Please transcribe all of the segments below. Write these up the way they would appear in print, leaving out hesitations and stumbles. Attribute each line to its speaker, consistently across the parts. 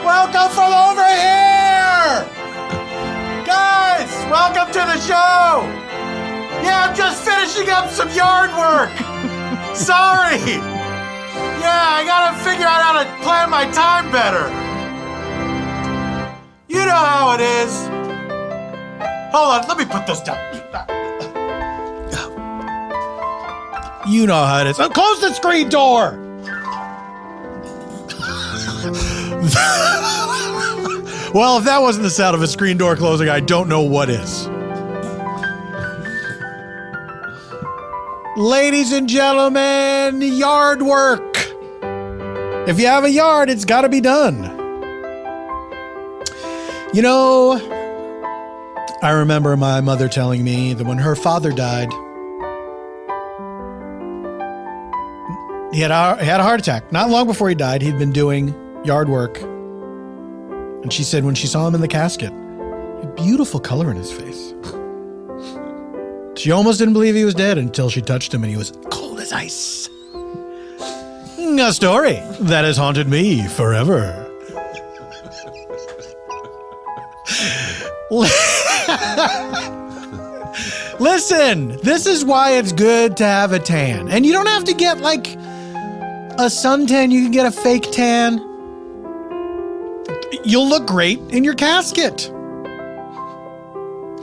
Speaker 1: Welcome from over here! Guys, welcome to the show! Yeah, I'm just finishing up some yard work. Sorry. Yeah, I gotta figure out how to plan my time better. You know how it is. Hold on, let me put this down. You know how it is. Oh, close the screen door! Well, if that wasn't the sound of a screen door closing, I don't know what is. Ladies and gentlemen, yard work. If you have a yard, it's got to be done. You know, I remember my mother telling me that when her father died, he had a heart attack. Not long before he died, he'd been doing yard work. And she said when she saw him in the casket, he had beautiful color in his face. She almost didn't believe he was dead until she touched him and he was cold as ice. A story that has haunted me forever. Listen, this is why it's good to have a tan. And you don't have to get like a suntan. You can get a fake tan. You'll look great in your casket.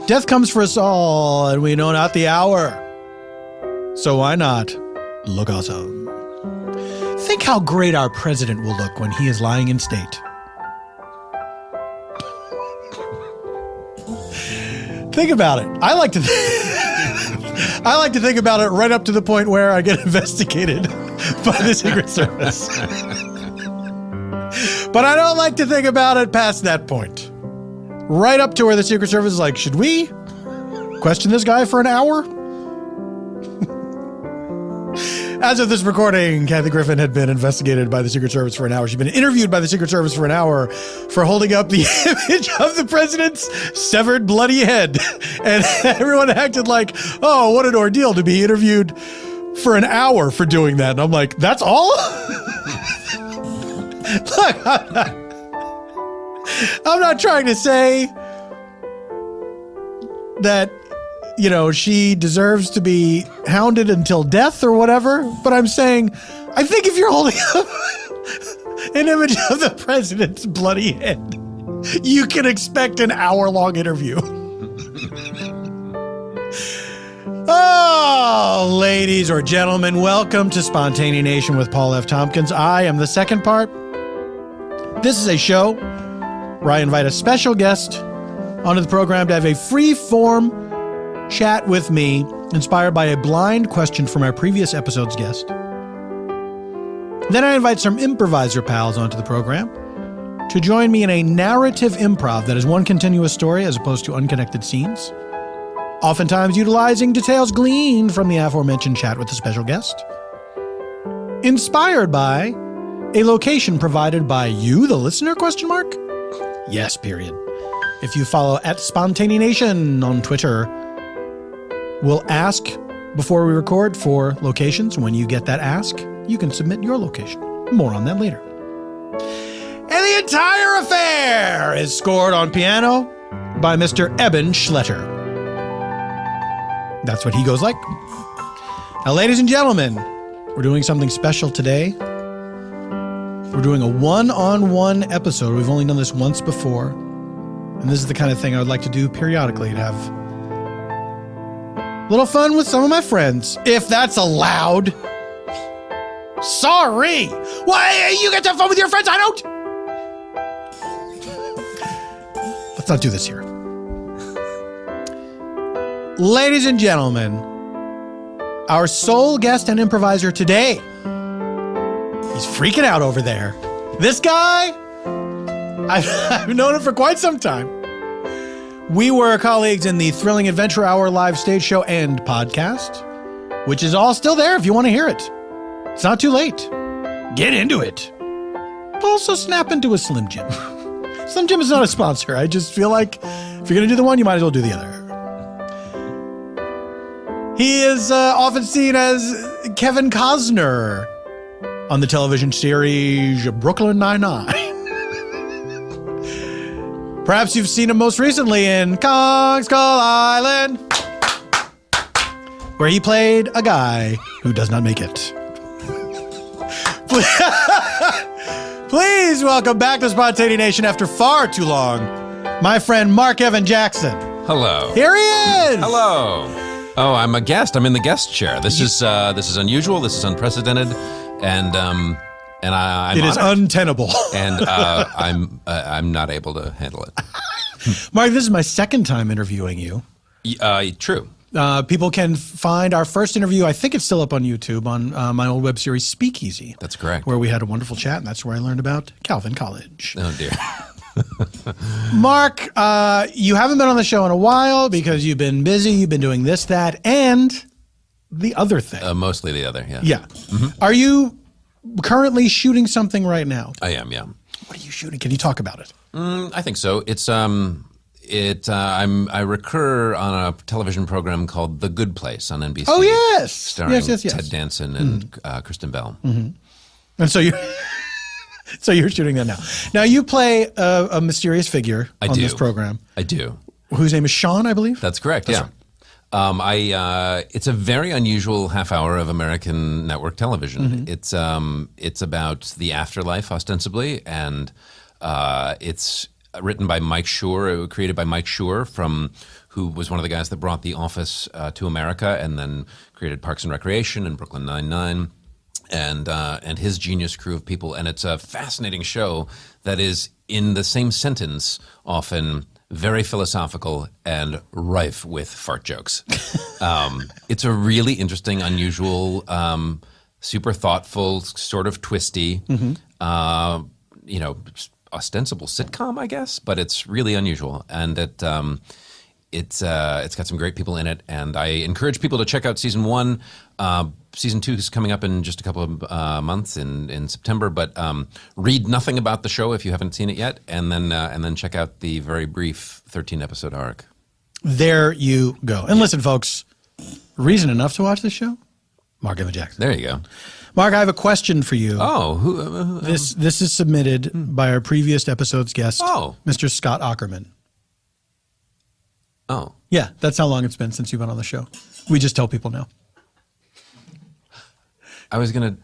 Speaker 1: Death comes for us all, and we know not the hour. So why not look awesome? Think how great our president will look when he is lying in state. Think about it. I like to think about it right up to the point where I get investigated by the Secret Service. But I don't like to think about it past that point. Right up to where the Secret Service is like, should we question this guy for an hour? As of this recording, Kathy Griffin had been investigated by the Secret Service for an hour. She'd been interviewed by the Secret Service for an hour for holding up the image of the president's severed bloody head. And everyone acted like, oh, what an ordeal to be interviewed for an hour for doing that. And I'm like, that's all? Look, I'm not trying to say that, you know, she deserves to be hounded until death or whatever, but I'm saying, I think if you're holding up an image of the president's bloody head, you can expect an hour-long interview. Oh, ladies or gentlemen, welcome to Spontaneanation with Paul F. Tompkins. I am the second part. This is a show where I invite a special guest onto the program to have a free-form chat with me, inspired by a blind question from our previous episode's guest. Then I invite some improviser pals onto the program to join me in a narrative improv that is one continuous story as opposed to unconnected scenes, oftentimes utilizing details gleaned from the aforementioned chat with the special guest, inspired by a location provided by you, the listener, ? Yes, period. If you follow @SpontaneAnation on Twitter, we'll ask before we record for locations. When you get that ask, you can submit your location. More on that later. And the entire affair is scored on piano by Mr. Eban Schletter. That's what he goes like. Now, ladies and gentlemen, we're doing something special today. We're doing a one-on-one episode. We've only done this once before. And this is the kind of thing I would like to do periodically, to have a little fun with some of my friends, if that's allowed. Sorry. Why? You get to have fun with your friends, I don't. Let's not do this here. Ladies and gentlemen, our sole guest and improviser today. He's freaking out over there. This guy, I've known him for quite some time. We were colleagues in the Thrilling Adventure Hour live stage show and podcast, which is all still there if you want to hear it. It's not too late. Get into it. Also snap into a Slim Jim. Slim Jim is not a sponsor. I just feel like if you're going to do the one, you might as well do the other. He is often seen as Kevin Costner on the television series Brooklyn Nine-Nine. Perhaps you've seen him most recently in Kong Skull Island, where he played a guy who does not make it. Please welcome back to Spontaneous Nation after far too long, my friend Marc Evan Jackson.
Speaker 2: Hello.
Speaker 1: Here he is.
Speaker 2: Hello. Oh, I'm a guest. I'm in the guest chair. This is unusual. This is unprecedented, and I'm
Speaker 1: it is untenable.
Speaker 2: And I'm not able to handle it.
Speaker 1: Marc, this is my second time interviewing you.
Speaker 2: True.
Speaker 1: People can find our first interview. I think it's still up on YouTube on my old web series Speakeasy.
Speaker 2: That's correct.
Speaker 1: Where we had a wonderful chat, and that's where I learned about Calvin College.
Speaker 2: Oh dear.
Speaker 1: Marc, you haven't been on the show in a while because you've been busy. You've been doing this, that, and the other thing.
Speaker 2: Mostly the other, yeah.
Speaker 1: Yeah. Mm-hmm. Are you currently shooting something right now?
Speaker 2: I am, yeah.
Speaker 1: What are you shooting? Can you talk about it?
Speaker 2: I think so. It's I recur on a television program called The Good Place on NBC.
Speaker 1: Oh yes,
Speaker 2: starring Ted Danson and Kristen Bell.
Speaker 1: Mm-hmm. And so you. So you're shooting that now. Now you play a mysterious figure on this program.
Speaker 2: I do.
Speaker 1: Whose name is Sean, I believe?
Speaker 2: That's correct, yeah. Right. It's a very unusual half hour of American network television. Mm-hmm. It's about the afterlife, ostensibly, and it's written by Mike Schur, created by Mike Schur, who was one of the guys that brought The Office to America and then created Parks and Recreation and Brooklyn Nine-Nine. And his genius crew of people, and it's a fascinating show that is in the same sentence often very philosophical and rife with fart jokes. It's a really interesting, unusual, super thoughtful, sort of twisty, ostensible sitcom, I guess, but it's really unusual, and it's got some great people in it, and I encourage people to check out season 1. Season 2 is coming up in just a couple of months in September, but read nothing about the show if you haven't seen it yet, and then check out the very brief 13-episode arc. There you go. And listen, folks, reason enough to watch this show? Marc Evan Jackson. There you go. Marc, I have a question for you. Oh, this is submitted by our previous episode's guest, Mr. Scott Ackerman. Oh. Yeah, that's how long it's been since you've been on the show. We just tell people now. I was gonna do.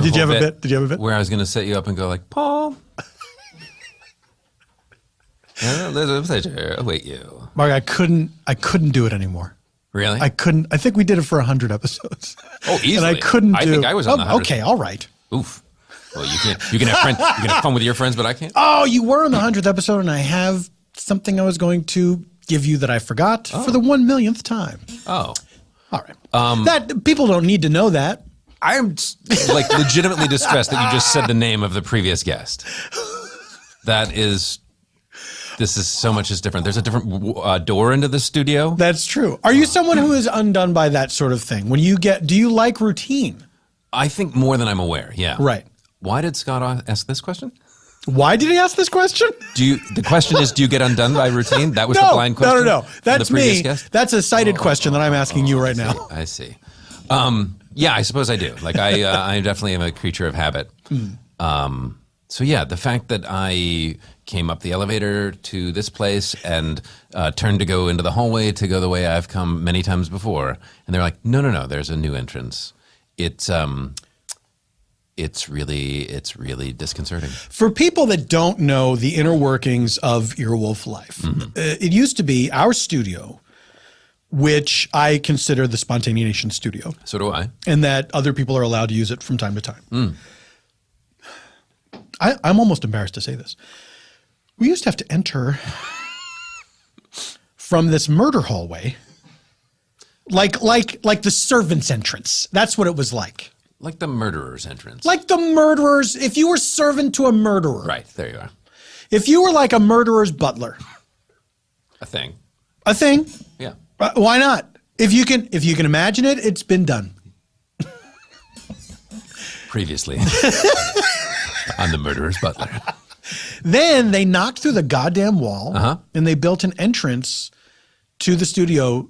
Speaker 2: Did you have a bit? Did you have a bit where I was gonna set you up and go like, Paul? Wait, you, Marc. I couldn't do it anymore. Really? I couldn't. I think we did it for 100 episodes. Oh, easily. And I couldn't. I think I was on the 100th. Okay, all right. Oof. Well, you can have friends. You can have fun with your friends, but I can't. Oh, you were on the 100th episode, and I have something I was going to give you that I forgot for the 1 millionth time. Oh. All right. That people don't need to know that. I'm like legitimately distressed that you just said the name of the previous guest. This is so much is different. There's a different door into the studio. That's true. Are you someone who is undone by that sort of thing? Do you like routine? I think more than I'm aware. Yeah. Right. Why did Scott ask this question? Why did he ask this question? The question is, do you get undone by routine? That was the blind question? No. That's me. Guest? That's a cited question that I'm asking you right now. I see. Yeah, I suppose I do. Like I definitely am a creature of habit. So yeah, the fact that I came up the elevator to this place and turned to go into the hallway to go the way I've come many times before, and they're like, no, there's a new entrance. It's really disconcerting. For people that don't know the inner workings of Earwolf life, it used to be our studio, which I consider the Spontaneous Nation studio. So do I. And that other people are allowed to use it from time to time. I'm almost embarrassed to say this. We used to have to enter from this murder hallway, like the servant's entrance. That's what it was like. Like the murderer's entrance. Like the murderer's, if you were servant to a murderer. Right, there you are. If you were like a murderer's butler. A thing. A thing? Yeah. Why not? If you can imagine it, it's been done. Previously. On the murderer's butler. Then they knocked through the goddamn wall and they built an entrance
Speaker 1: to the studio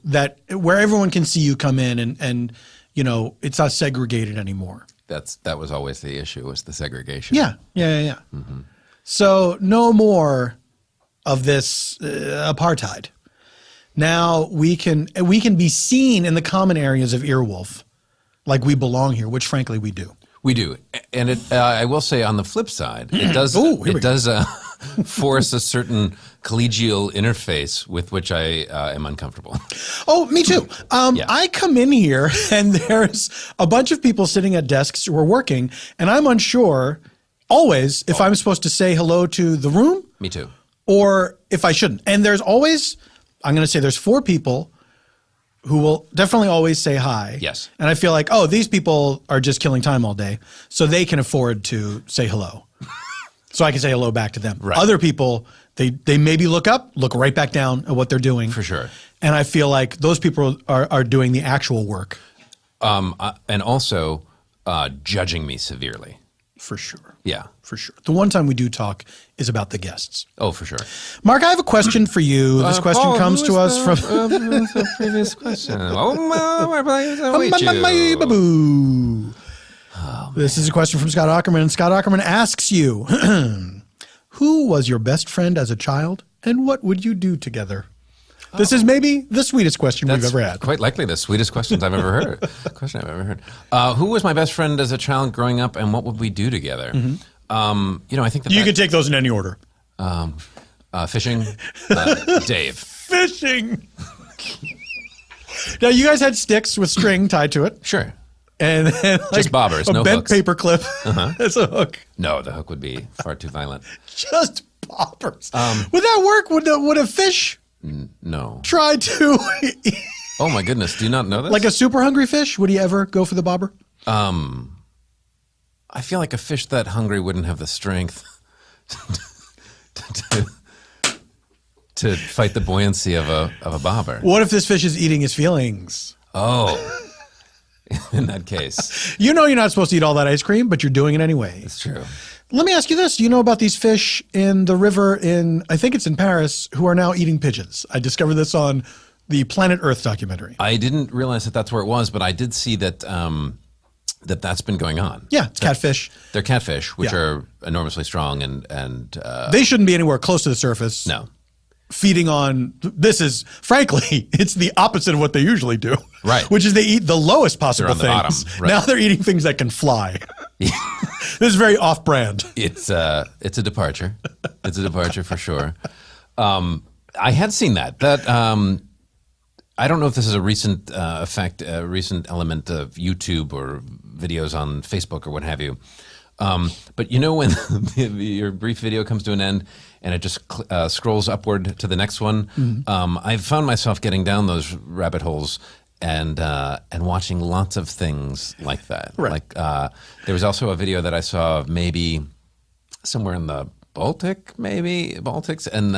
Speaker 1: where everyone can see you come in and you know, it's not segregated anymore.
Speaker 2: That was always the issue, was the segregation.
Speaker 1: Yeah. Mm-hmm. So no more of this apartheid. Now we can be seen in the common areas of Earwolf like we belong here, which frankly we do.
Speaker 2: We do. And I will say on the flip side, it does force a certain collegial interface with which I am uncomfortable.
Speaker 1: Oh, me too. I come in here and there's a bunch of people sitting at desks who are working, and I'm unsure always if I'm supposed to say hello to the room.
Speaker 2: Me too.
Speaker 1: Or if I shouldn't. And there's always, I'm going to say there's 4 people who will definitely always say hi.
Speaker 2: Yes.
Speaker 1: And I feel like, oh, these people are just killing time all day, so they can afford to say hello. So I can say hello back to them.
Speaker 2: Right.
Speaker 1: Other people, they maybe look up, look right back down at what they're doing.
Speaker 2: For sure.
Speaker 1: And I feel like those people are doing the actual work.
Speaker 2: And also judging me severely.
Speaker 1: For sure.
Speaker 2: Yeah.
Speaker 1: For sure. The one time we do talk is about the guests.
Speaker 2: Oh, for sure.
Speaker 1: Marc, I have a question for you. This question
Speaker 2: Paul,
Speaker 1: comes to us from
Speaker 2: the previous question.
Speaker 1: This is a question from Scott Ackerman, and Scott Ackerman asks you, who was your best friend as a child, and what would you do together? This is maybe the sweetest question we've ever had.
Speaker 2: Quite likely the sweetest questions I've ever heard. Question I've ever heard. Who was my best friend as a child growing up, and what would we do together?
Speaker 1: Mm-hmm.
Speaker 2: You know, I think that
Speaker 1: you can take those in any order.
Speaker 2: Fishing, Dave.
Speaker 1: Fishing. Now, you guys had sticks with string tied to it.
Speaker 2: Sure.
Speaker 1: And then like
Speaker 2: just bobbers, no
Speaker 1: bent
Speaker 2: hooks.
Speaker 1: paper clip as a hook.
Speaker 2: No, the hook would be far too violent.
Speaker 1: Just bobbers. Would that work? Would a fish
Speaker 2: no
Speaker 1: try to
Speaker 2: oh my goodness, do you not know this?
Speaker 1: Like a super hungry fish, would he ever go for the bobber?
Speaker 2: I feel like a fish that hungry wouldn't have the strength to fight the buoyancy of a bobber.
Speaker 1: What if this fish is eating his feelings?
Speaker 2: Oh. In that case.
Speaker 1: You know you're not supposed to eat all that ice cream, but you're doing it anyway.
Speaker 2: It's true.
Speaker 1: Let me ask you this. Do you know about these fish in the river I think it's in Paris, who are now eating pigeons? I discovered this on the Planet Earth documentary.
Speaker 2: I didn't realize that that's where it was, but I did see that that's been going on.
Speaker 1: Yeah, it's catfish.
Speaker 2: They're catfish, which are enormously strong and
Speaker 1: they shouldn't be anywhere close to the surface.
Speaker 2: No.
Speaker 1: Feeding on, this is, frankly, it's the opposite of what they usually do.
Speaker 2: Right.
Speaker 1: Which is they eat the lowest possible things.
Speaker 2: Bottom. Right.
Speaker 1: Now they're eating things that can fly. This is very off-brand.
Speaker 2: It's a departure. It's a departure for sure. I had seen that. I don't know if this is a recent a recent element of YouTube or videos on Facebook or what have you. But you know when your brief video comes to an end and it just scrolls upward to the next one, I've found myself getting down those rabbit holes and watching lots of things like that.
Speaker 1: Right.
Speaker 2: Like there was also a video that I saw of maybe somewhere in the Baltics, and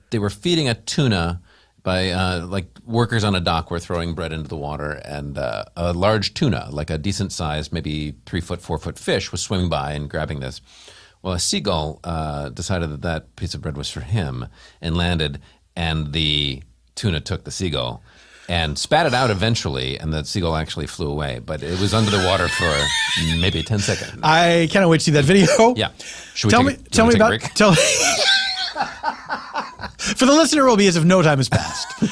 Speaker 2: they were feeding a tuna by like workers on a dock were throwing bread into the water, and a large tuna, like a decent sized, maybe 3 foot, 4 foot fish, was swimming by and grabbing this. Well, a seagull decided that piece of bread was for him and landed, and the tuna took the seagull and spat it out eventually, and the seagull actually flew away. But it was under the water for maybe 10 seconds.
Speaker 1: I cannot wait to see that video.
Speaker 2: Yeah. Should
Speaker 1: tell
Speaker 2: we
Speaker 1: me
Speaker 2: take a
Speaker 1: about
Speaker 2: break?
Speaker 1: For the listener, it will be as if no time has passed.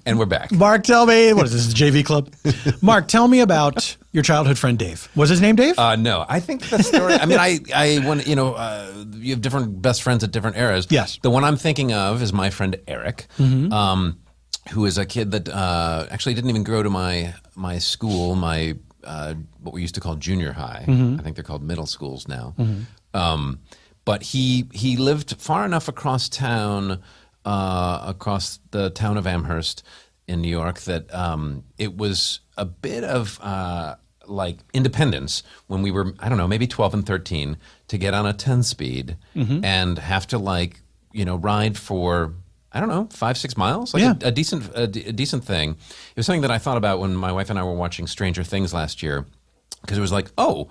Speaker 2: And we're back.
Speaker 1: Marc, tell me, what is this, JV club? Marc, tell me about your childhood friend Dave. Was his name Dave?
Speaker 2: No, I think the story, I mean, I want, you have different best friends at different eras.
Speaker 1: Yes.
Speaker 2: The one I'm thinking of is my friend Eric, who is a kid that actually didn't even go to my school, what we used to call junior high. I think they're called middle schools now. But he lived far enough across town, across the town of Amherst in New York, that it was a bit of like independence when we were, I don't know, maybe 12 and 13, to get on a 10-speed and have to ride for, I don't know, 5-6 miles, like a decent thing. It was something that I thought about when my wife and I were watching Stranger Things last year, because it was like, oh,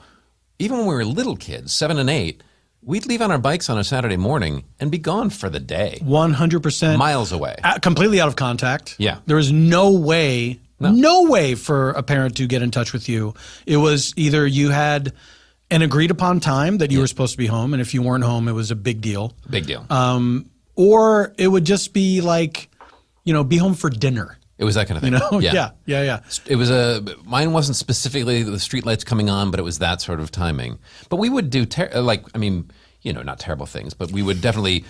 Speaker 2: even when we were little kids, 7 and 8, we'd leave on our bikes on a Saturday morning and be gone for the day.
Speaker 1: 100%.
Speaker 2: Miles away.
Speaker 1: Completely out of contact.
Speaker 2: Yeah.
Speaker 1: There was no way, no way for a parent to get in touch with you. It was either you had an agreed upon time that you were supposed to be home, and if you weren't home, it was a big deal.
Speaker 2: Big deal.
Speaker 1: Or it would just be like, be home for dinner.
Speaker 2: It was that kind of thing.
Speaker 1: Yeah.
Speaker 2: It was mine wasn't specifically the streetlights coming on, but it was that sort of timing. But we would do, not terrible things, but we would definitely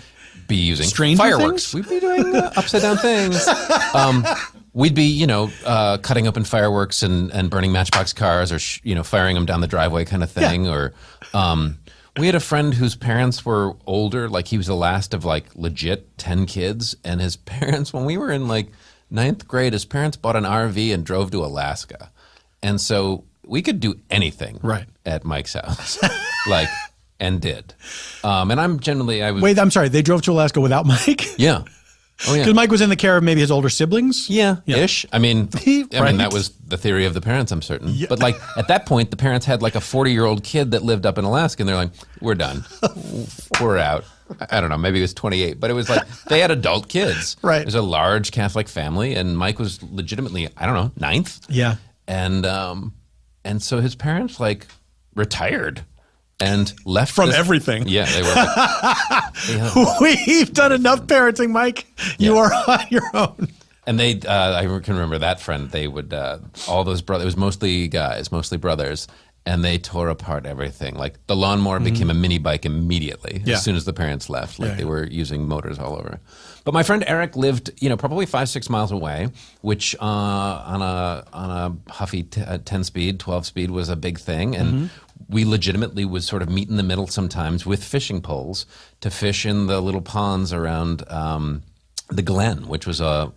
Speaker 2: be using
Speaker 1: Stranger
Speaker 2: fireworks.
Speaker 1: things?
Speaker 2: We'd be doing upside down things. We'd be, cutting open fireworks and burning matchbox cars or, firing them down the driveway kind of thing.
Speaker 1: Yeah.
Speaker 2: Or we had a friend whose parents were older, like he was the last of like legit 10 kids. And his parents, when we were in like 9th grade, his parents bought an RV and drove to Alaska. And so we could do anything at Mike's house, and did. And
Speaker 1: Wait, I'm sorry. They drove to Alaska without Mike?
Speaker 2: Yeah. Oh, yeah.
Speaker 1: Because Mike was in the care of maybe his older siblings?
Speaker 2: Yeah. Ish. I mean, that was the theory of the parents, I'm certain. Yeah. But at that point, the parents had like a 40-year-old kid that lived up in Alaska, and they're like, we're done. We're out. I don't know, maybe it was 28, but it was like they had adult kids.
Speaker 1: Right.
Speaker 2: It was a large Catholic family, and Mike was legitimately, 9th.
Speaker 1: Yeah.
Speaker 2: And so his parents retired and left
Speaker 1: from everything.
Speaker 2: Yeah, they were.
Speaker 1: We've done enough parenting, Mike. You are on your own.
Speaker 2: And they, I can remember that friend. They would all those brothers. It was mostly guys, mostly brothers. And they tore apart everything. Like the lawnmower became a mini bike immediately as soon as the parents left. They were using motors all over. But my friend Eric lived, probably 5-6 miles away, which on a huffy 10-speed, 12-speed was a big thing. And we legitimately would sort of meet in the middle sometimes with fishing poles to fish in the little ponds around the Glen, which was a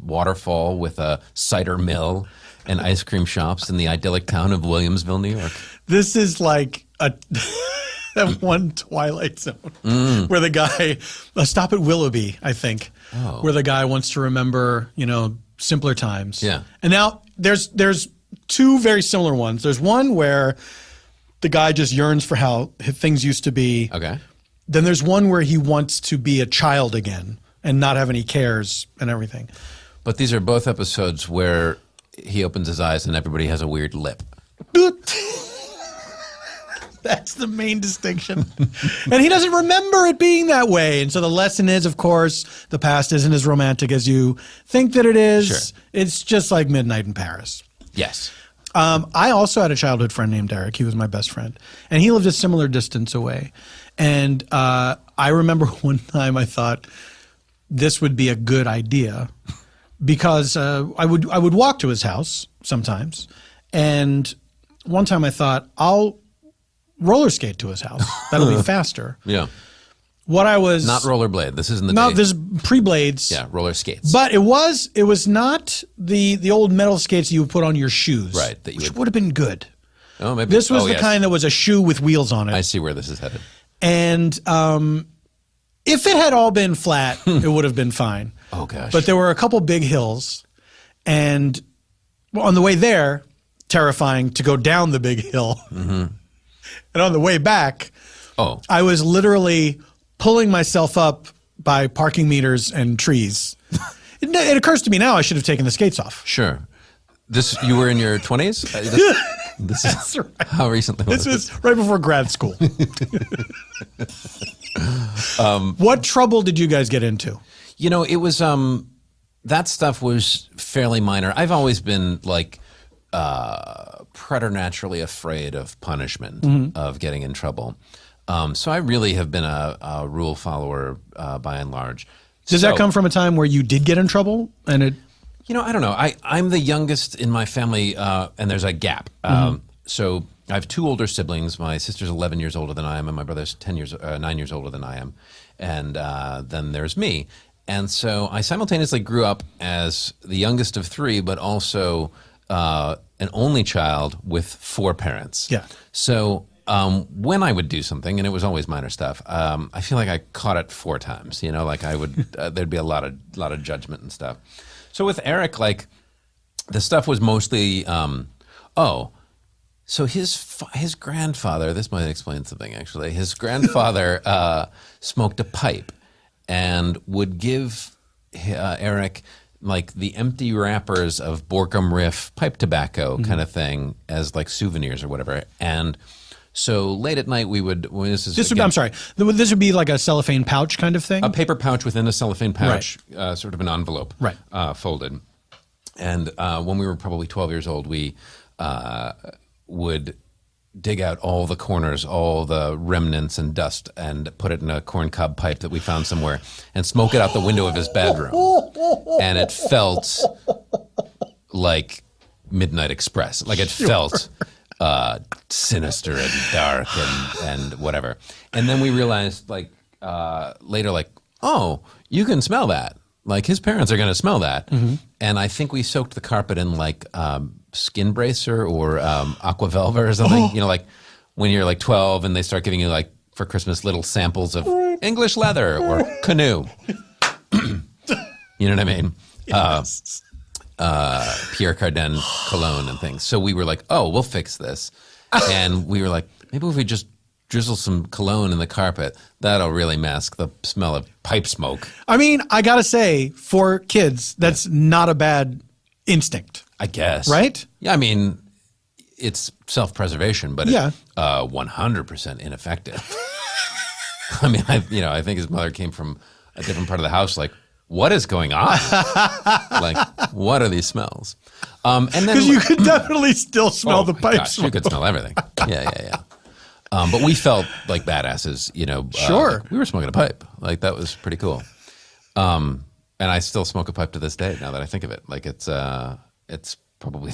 Speaker 2: waterfall with a cider mill and ice cream shops in the idyllic town of Williamsville, New York.
Speaker 1: This is like that one Twilight Zone where the guy, stop at Willoughby, I think, where the guy wants to remember, simpler times.
Speaker 2: Yeah.
Speaker 1: And now there's two very similar ones. There's one where the guy just yearns for how things used to be.
Speaker 2: Okay.
Speaker 1: Then there's one where he wants to be a child again and not have any cares and everything.
Speaker 2: But these are both episodes where he opens his eyes and everybody has a weird lip.
Speaker 1: That's the main distinction. And he doesn't remember it being that way. And so the lesson is, of course, the past isn't as romantic as you think that it is.
Speaker 2: Sure.
Speaker 1: It's just like Midnight in Paris.
Speaker 2: Yes.
Speaker 1: I also had a childhood friend named Eric. He was my best friend. And he lived a similar distance away. And I remember one time I thought this would be a good idea because I would walk to his house sometimes. And one time I thought, I'll roller skate to his house. That'll be faster.
Speaker 2: Yeah.
Speaker 1: What I was
Speaker 2: not rollerblade. This isn't the
Speaker 1: no.
Speaker 2: day.
Speaker 1: This is pre-blades.
Speaker 2: Yeah, roller skates.
Speaker 1: But it was not the old metal skates you would put on your shoes.
Speaker 2: Right.
Speaker 1: Which would have been good.
Speaker 2: Oh, maybe
Speaker 1: this was the kind that was a shoe with wheels on it.
Speaker 2: I see where this is headed.
Speaker 1: And if it had all been flat, it would have been fine.
Speaker 2: Oh gosh.
Speaker 1: But there were a couple big hills, and on the way there, terrifying to go down the big hill. Mm-hmm. And on the way back, I was literally pulling myself up by parking meters and trees. It occurs to me now I should have taken the skates off.
Speaker 2: Sure. You were in your 20s?
Speaker 1: That's right.
Speaker 2: How recently was
Speaker 1: this? Was right before grad school. What trouble did you guys get into?
Speaker 2: It was, that stuff was fairly minor. I've always been preternaturally afraid of punishment, of getting in trouble. So I really have been a rule follower by and large.
Speaker 1: Does that come from a time where you did get in trouble? And it,
Speaker 2: I don't know. I'm the youngest in my family, and there's a gap. So I have two older siblings. My sister's 11 years older than I am, and my brother's 9 years older than I am. And then there's me. And so I simultaneously grew up as the youngest of three, but also an only child with 4 parents.
Speaker 1: Yeah.
Speaker 2: So when I would do something, and it was always minor stuff, I feel like I caught it 4 times. I would there'd be a lot of judgment and stuff. So with Eric, the stuff was mostly, So his grandfather, this might explain something actually. His grandfather smoked a pipe and would give Eric like the empty wrappers of Borkum Riff pipe tobacco kind of thing as like souvenirs or whatever. And so late at night we would, I'm sorry,
Speaker 1: this would be like a cellophane pouch kind of thing?
Speaker 2: A paper pouch within a cellophane pouch, sort of an envelope, folded. And when we were probably 12 years old, we would dig out all the corners, all the remnants and dust, and put it in a corncob pipe that we found somewhere and smoke it out the window of his bedroom. And it felt like Midnight Express. Like it felt sinister and dark and whatever. And then we realized like later, like, oh, you can smell that. Like his parents are going to smell that. And I think we soaked the carpet in like Skin Bracer or Aqua Velva or something. You know, like when you're like 12 and they start giving you like for Christmas little samples of English leather or canoe. You know what I mean? Yes. Pierre Cardin cologne and things. So we were like, oh, we'll fix this. And we were like, maybe if we just drizzle some cologne in the carpet, that'll really mask the smell of pipe smoke.
Speaker 1: I mean, I gotta say, for kids, that's not a bad instinct.
Speaker 2: I guess.
Speaker 1: Right?
Speaker 2: Yeah, I mean, it's self-preservation, but it's 100% ineffective. I mean, I think his mother came from a different part of the house, like, what is going on? Like, what are these smells? And then
Speaker 1: because you could definitely still smell the pipe smoke.
Speaker 2: You could smell everything. Yeah. But we felt like badasses, you know.
Speaker 1: Sure.
Speaker 2: Like we were smoking a pipe. Like that was pretty cool. And I still smoke a pipe to this day. Now that I think of it, like it's probably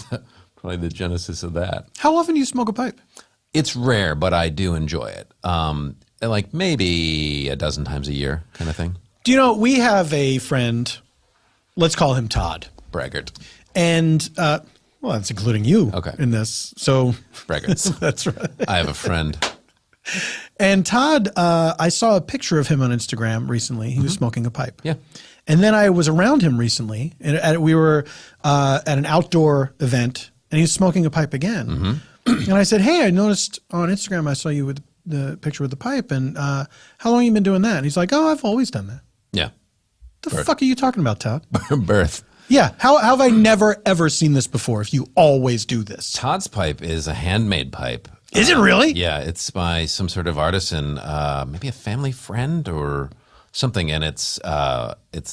Speaker 2: the genesis of that.
Speaker 1: How often do you smoke a pipe?
Speaker 2: It's rare, but I do enjoy it. Like maybe a dozen times a year, kind of thing.
Speaker 1: Do you know we have a friend? Let's call him Todd.
Speaker 2: Braggart.
Speaker 1: And well, that's including you in this. So
Speaker 2: braggarts.
Speaker 1: That's right.
Speaker 2: I have a friend.
Speaker 1: And Todd, I saw a picture of him on Instagram recently. He was smoking a pipe.
Speaker 2: Yeah.
Speaker 1: And then I was around him recently, and we were at an outdoor event, and he was smoking a pipe again. And I said, hey, I noticed on Instagram I saw you with the picture with the pipe, and how long have you been doing that? And he's like, oh, I've always done that.
Speaker 2: Yeah.
Speaker 1: The fuck are you talking about, Todd?
Speaker 2: Birth.
Speaker 1: Yeah. How have I never, ever seen this before if you always do this?
Speaker 2: Todd's pipe is a handmade pipe.
Speaker 1: Is it really?
Speaker 2: Yeah. It's by some sort of artisan, maybe a family friend or something. And it's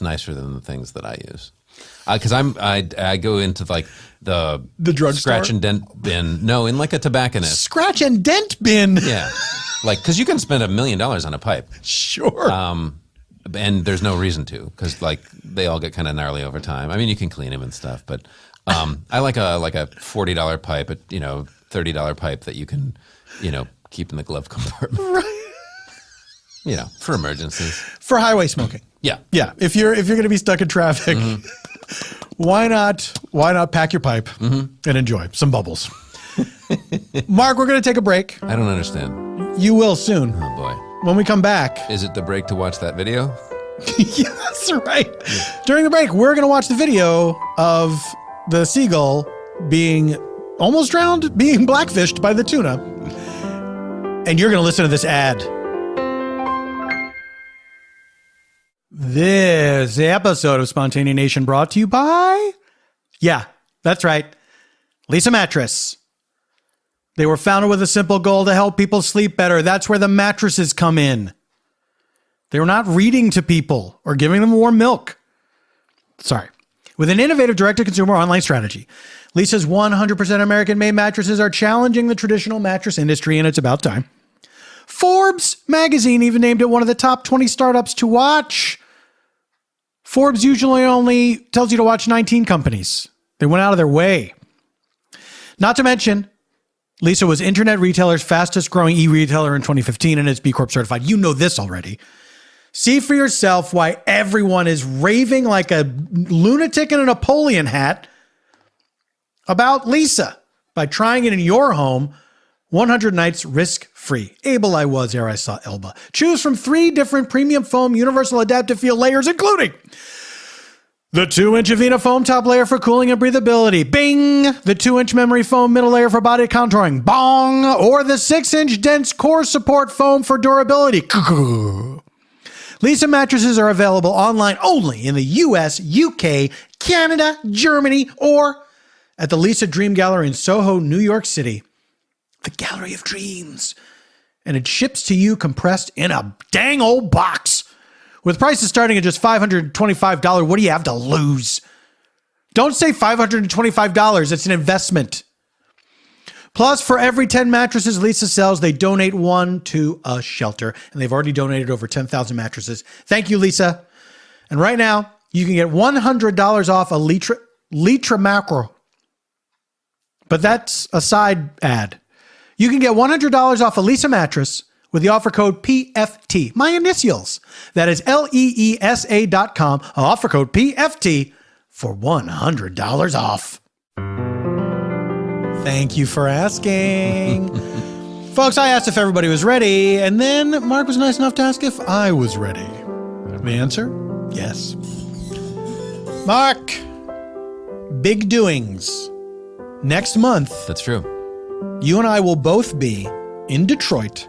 Speaker 2: nicer than the things that I use. Because I go into like the
Speaker 1: drug
Speaker 2: scratch
Speaker 1: store?
Speaker 2: and dent bin. No, in like a tobacconist.
Speaker 1: Scratch and dent bin.
Speaker 2: Yeah. Like, because you can spend $1 million on a pipe.
Speaker 1: Sure.
Speaker 2: And there's no reason to, because like they all get kind of gnarly over time. I mean, you can clean them and stuff, but I like a $40 pipe, $30 pipe that you can, keep in the glove compartment. Right. For emergencies.
Speaker 1: For highway smoking.
Speaker 2: Yeah.
Speaker 1: Yeah. If you're going to be stuck in traffic, why not pack your pipe and enjoy some bubbles? Mark, we're going to take a break.
Speaker 2: I don't understand.
Speaker 1: You will soon.
Speaker 2: Oh boy.
Speaker 1: When we come back.
Speaker 2: Is it the break to watch that video?
Speaker 1: Yeah, that's right. Yeah. During the break, we're going to watch the video of the seagull being almost drowned, being blackfished by the tuna. And you're going to listen to this ad. This episode of Spontaneous Nation brought to you by, yeah, that's right, Lisa Mattress. They were founded with a simple goal to help people sleep better. That's where the mattresses come in. They were not reading to people or giving them warm milk. Sorry. With an innovative direct-to-consumer online strategy, Lisa's 100% American-made mattresses are challenging the traditional mattress industry, and it's about time. Forbes magazine even named it one of the top 20 startups to watch. Forbes usually only tells you to watch 19 companies. They went out of their way. Not to mention, Lisa was Internet Retailer's fastest growing e-retailer in 2015 and is B Corp certified. You know this already. See for yourself why everyone is raving like a lunatic in a Napoleon hat about Lisa by trying it in your home 100 nights risk-free. Able I was ere I saw Elba. Choose from 3 different premium foam universal adaptive feel layers, including The 2-inch Avena foam top layer for cooling and breathability. Bing! The 2-inch memory foam middle layer for body contouring. Bong! Or the 6-inch dense core support foam for durability. Lisa mattresses are available online only in the US, UK, Canada, Germany, or at the Lisa Dream Gallery in Soho, New York City. The Gallery of Dreams. And it ships to you compressed in a dang old box. With prices starting at just $525, what do you have to lose? Don't say $525. It's an investment. Plus, for every 10 mattresses Lisa sells, they donate one to a shelter. And they've already donated over 10,000 mattresses. Thank you, Lisa. And right now, you can get $100 off a Litra macro. But that's a side ad. You can get $100 off a Lisa mattress with the offer code PFT, my initials. That is LEESA.com, offer code PFT for $100 off. Thank you for asking. Folks, I asked if everybody was ready, and then Mark was nice enough to ask if I was ready. The answer, yes. Mark, big doings. Next month.
Speaker 2: That's true.
Speaker 1: You and I will both be in Detroit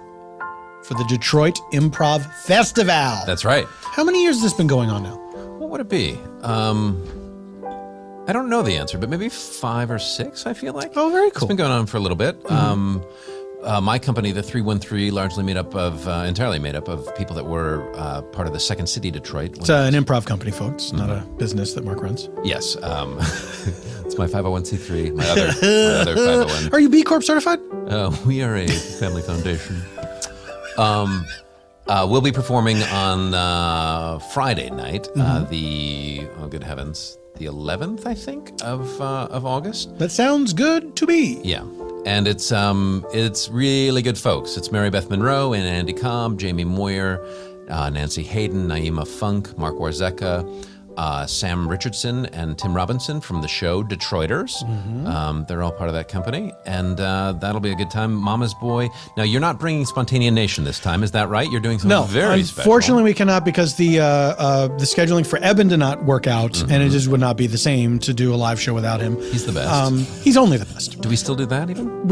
Speaker 1: for the Detroit Improv Festival.
Speaker 2: That's right.
Speaker 1: How many years has this been going on now?
Speaker 2: What would it be? I don't know the answer, but maybe 5 or 6, I feel like.
Speaker 1: Oh, very cool.
Speaker 2: It's been going on for a little bit. My company, the 313, largely entirely made up of people that were part of the Second City Detroit.
Speaker 1: It's an improv company, folks, not a business that Mark runs.
Speaker 2: Yes. It's my 501c3, my other 501.
Speaker 1: Are you B Corp certified?
Speaker 2: We are a family foundation. We'll be performing on Friday night, good heavens, the 11th, I think, of August.
Speaker 1: That sounds good to me.
Speaker 2: Yeah. And it's really good folks. It's Mary Beth Monroe and Andy Cobb, Jamie Moyer, Nancy Hayden, Naima Funk, Mark Warzeka, Sam Richardson, and Tim Robinson from the show Detroiters. They're all part of that company, and that'll be a good time. Mama's Boy. Now, you're not bringing Spontaneanation this time, is that right? You're doing something very special.
Speaker 1: Unfortunately, we cannot because the scheduling for Eban did not work out, and it just would not be the same to do a live show without him.
Speaker 2: He's the best.
Speaker 1: He's only the best.
Speaker 2: Do we still do that even?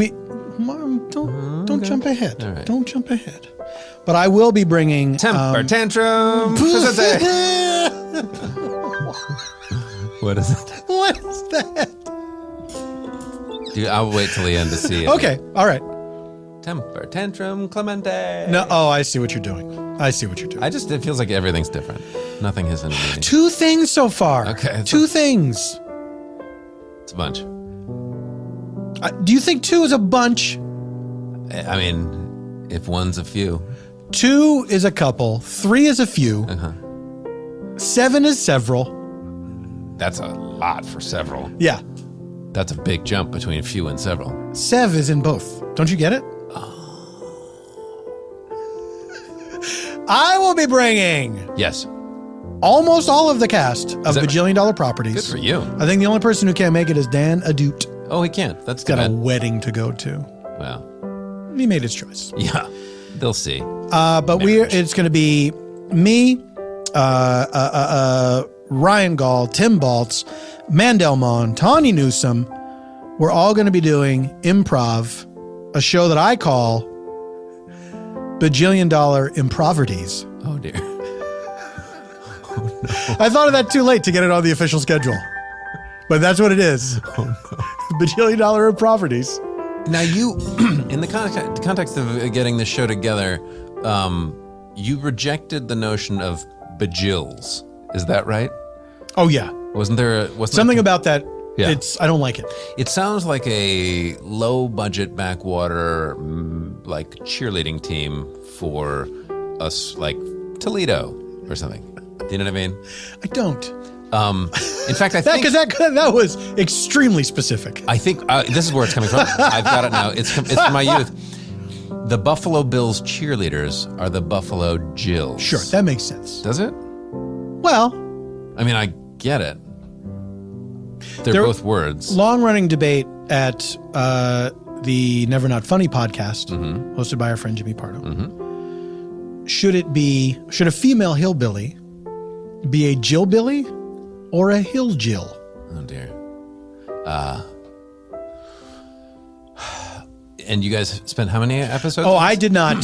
Speaker 1: Don't jump ahead. Right. Don't jump ahead. But I will be bringing
Speaker 2: Temper Tantrum. What is it?
Speaker 1: What is that?
Speaker 2: Dude, I'll wait till the end to see it.
Speaker 1: Okay, all right.
Speaker 2: Temper Tantrum Clemente.
Speaker 1: No, I see what you're doing.
Speaker 2: It feels like everything's different. Nothing has any meaning.
Speaker 1: 2 things so far.
Speaker 2: Okay.
Speaker 1: 2 things.
Speaker 2: It's a bunch.
Speaker 1: Do you think 2 is a bunch?
Speaker 2: I mean, if one's a few.
Speaker 1: 2 is a couple. 3 is a few. 7 is several.
Speaker 2: That's a lot for several.
Speaker 1: Yeah.
Speaker 2: That's a big jump between a few and several.
Speaker 1: Sev is in both. Don't you get it? I will be bringing almost all of the cast of Bajillion Dollar Properties.
Speaker 2: Good for you.
Speaker 1: I think the only person who can't make it is Dan Adut.
Speaker 2: Oh, he can't. That's
Speaker 1: got a wedding to go to.
Speaker 2: Well,
Speaker 1: he made his choice.
Speaker 2: Yeah, they'll see.
Speaker 1: But it's going to be me, Ryan Gall, Tim Baltz, Mandel Mon, Tawny Newsome. We're all going to be doing Improv, a show that I call Bajillion Dollar Improvities.
Speaker 2: Oh, dear. Oh, no.
Speaker 1: I thought of that too late to get it on the official schedule. But that's what it is.
Speaker 2: Oh, no.
Speaker 1: Bajillion Dollar Improvities.
Speaker 2: Now, you, in the context of getting this show together, you rejected the notion of bajills. Is that right?
Speaker 1: Oh, yeah.
Speaker 2: Wasn't there
Speaker 1: something about that?
Speaker 2: Yeah.
Speaker 1: I don't like it.
Speaker 2: It sounds like a low-budget backwater, like cheerleading team for us, like Toledo or something. Do you know what I mean?
Speaker 1: I don't.
Speaker 2: In fact, I think
Speaker 1: that was extremely specific.
Speaker 2: I think this is where it's coming from. I've got it now. It's from my youth. The Buffalo Bills cheerleaders are the Buffalo Jills.
Speaker 1: Sure, that makes sense.
Speaker 2: Does it?
Speaker 1: Well,
Speaker 2: I mean, I get it. They're both words. Long-running debate at the Never Not Funny podcast, hosted by our friend Jimmy Pardo. Should a female hillbilly be a Jillbilly
Speaker 1: or a hill Jill?
Speaker 2: Oh, dear. And you guys spent how many episodes?
Speaker 1: Oh, I did not.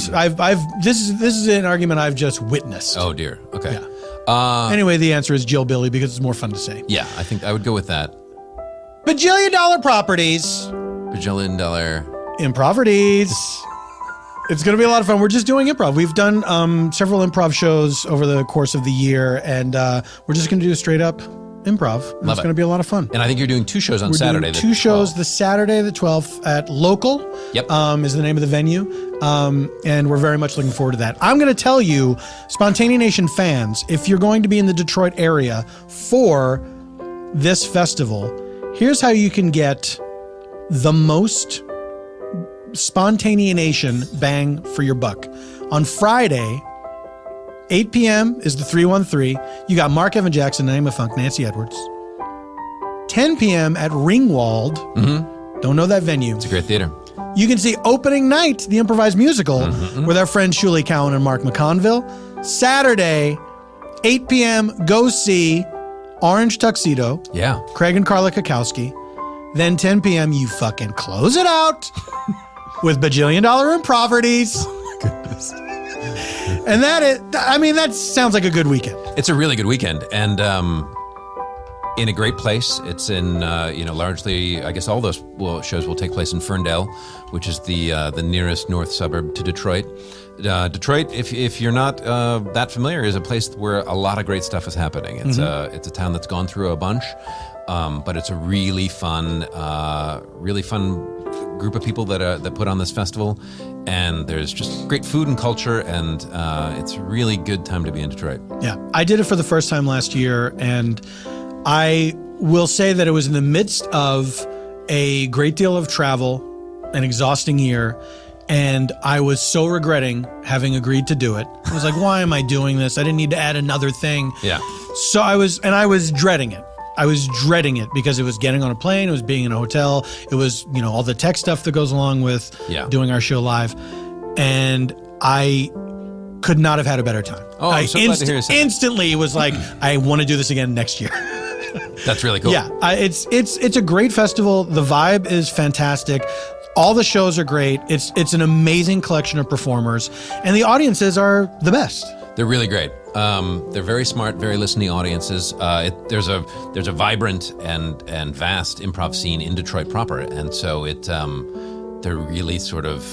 Speaker 1: This is an argument I've just witnessed.
Speaker 2: Oh, dear. Okay.
Speaker 1: Yeah. Anyway, the answer is Jill Billy because it's more fun to say.
Speaker 2: Yeah, I think I would go with that.
Speaker 1: Bajillion-dollar properties.
Speaker 2: Bajillion-dollar.
Speaker 1: Improperties. It's going to be a lot of fun. We're just doing improv. We've done several improv shows over the course of the year, and we're just going to do straight up improv. And it's going to be a lot of fun.
Speaker 2: And I think you're doing 2 shows on Saturday.
Speaker 1: Doing 2 shows the Saturday the 12th at Local.
Speaker 2: Yep.
Speaker 1: Is the name of the venue. And we're very much looking forward to that. I'm going to tell you, Spontanea Nation fans, if you're going to be in the Detroit area for this festival, here's how you can get the most Spontanea Nation bang for your buck. On Friday, 8 p.m. is the 313. You got Marc, Evan Jackson, Naima Funk, Nancy Edwards. 10 p.m. at Ringwald. Mm-hmm. Don't know that venue.
Speaker 2: It's a great theater.
Speaker 1: You can see opening night, the improvised musical, with our friends Shuli Cowan and Mark McConville. Saturday, 8 p.m., go see Orange Tuxedo.
Speaker 2: Yeah.
Speaker 1: Craig and Carla Kakowski. Then 10 p.m., you fucking close it out with bajillion-dollar improperties.
Speaker 2: Oh, my goodness.
Speaker 1: And that sounds like a good weekend.
Speaker 2: It's a really good weekend, and in a great place. It's in, largely, I guess all those shows will take place in Ferndale, which is the nearest north suburb to Detroit. Detroit, if you're not that familiar, is a place where a lot of great stuff is happening. It's it's a town that's gone through a bunch, but it's a really fun group of people that put on this festival. And there's just great food and culture, and it's a really good time to be in Detroit.
Speaker 1: Yeah, I did it for the first time last year, and I will say that it was in the midst of a great deal of travel, an exhausting year, and I was so regretting having agreed to do it. I was like, why am I doing this? I didn't need to add another thing.
Speaker 2: Yeah.
Speaker 1: So I was dreading it. I was dreading it because it was getting on a plane, it was being in a hotel, it was, all the tech stuff that goes along with doing our show live. And I could not have had a better time.
Speaker 2: Oh, I'm so glad to hear you say that.
Speaker 1: Instantly was like, I want to do this again next year.
Speaker 2: That's really cool.
Speaker 1: Yeah, it's a great festival. The vibe is fantastic. All the shows are great. It's an amazing collection of performers, and the audiences are the best.
Speaker 2: They're really great. They're very smart, very listening audiences. There's a vibrant and vast improv scene in Detroit proper, and so they're really sort of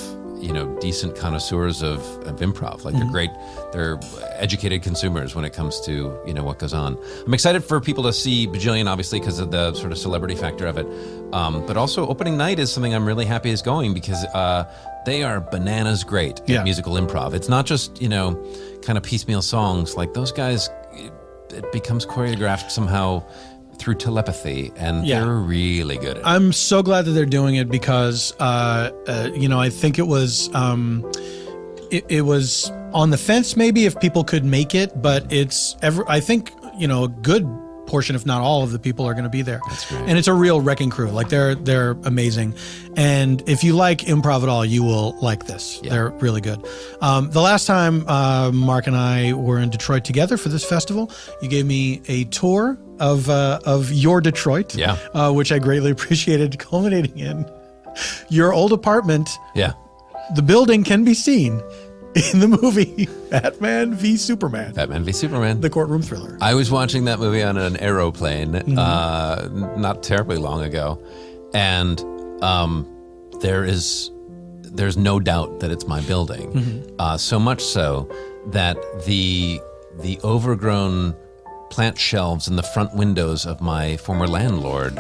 Speaker 2: decent connoisseurs of improv. Like they're educated consumers when it comes to what goes on. I'm excited for people to see Bajillion, obviously, because of the sort of celebrity factor of it. But also opening night is something I'm really happy is going because they are bananas great at musical improv. It's not just kind of piecemeal songs. Like those guys, it becomes choreographed somehow through telepathy, and they're really good at it.
Speaker 1: I'm so glad that they're doing it because, I think it was it was on the fence maybe if people could make it, but I think, a good portion, if not all of the people are going to be there.
Speaker 2: That's great.
Speaker 1: And it's a real wrecking crew. Like they're amazing. And if you like improv at all, you will like this. Yeah. They're really good. The last time Mark and I were in Detroit together for this festival, you gave me a tour of your Detroit, which I greatly appreciated, culminating in your old apartment.
Speaker 2: Yeah.
Speaker 1: The building can be seen in the movie Batman v Superman.
Speaker 2: Batman v Superman.
Speaker 1: The courtroom thriller.
Speaker 2: I was watching that movie on an aeroplane not terribly long ago, and there's no doubt that it's my building. So much so that the overgrown plant shelves in the front windows of my former landlord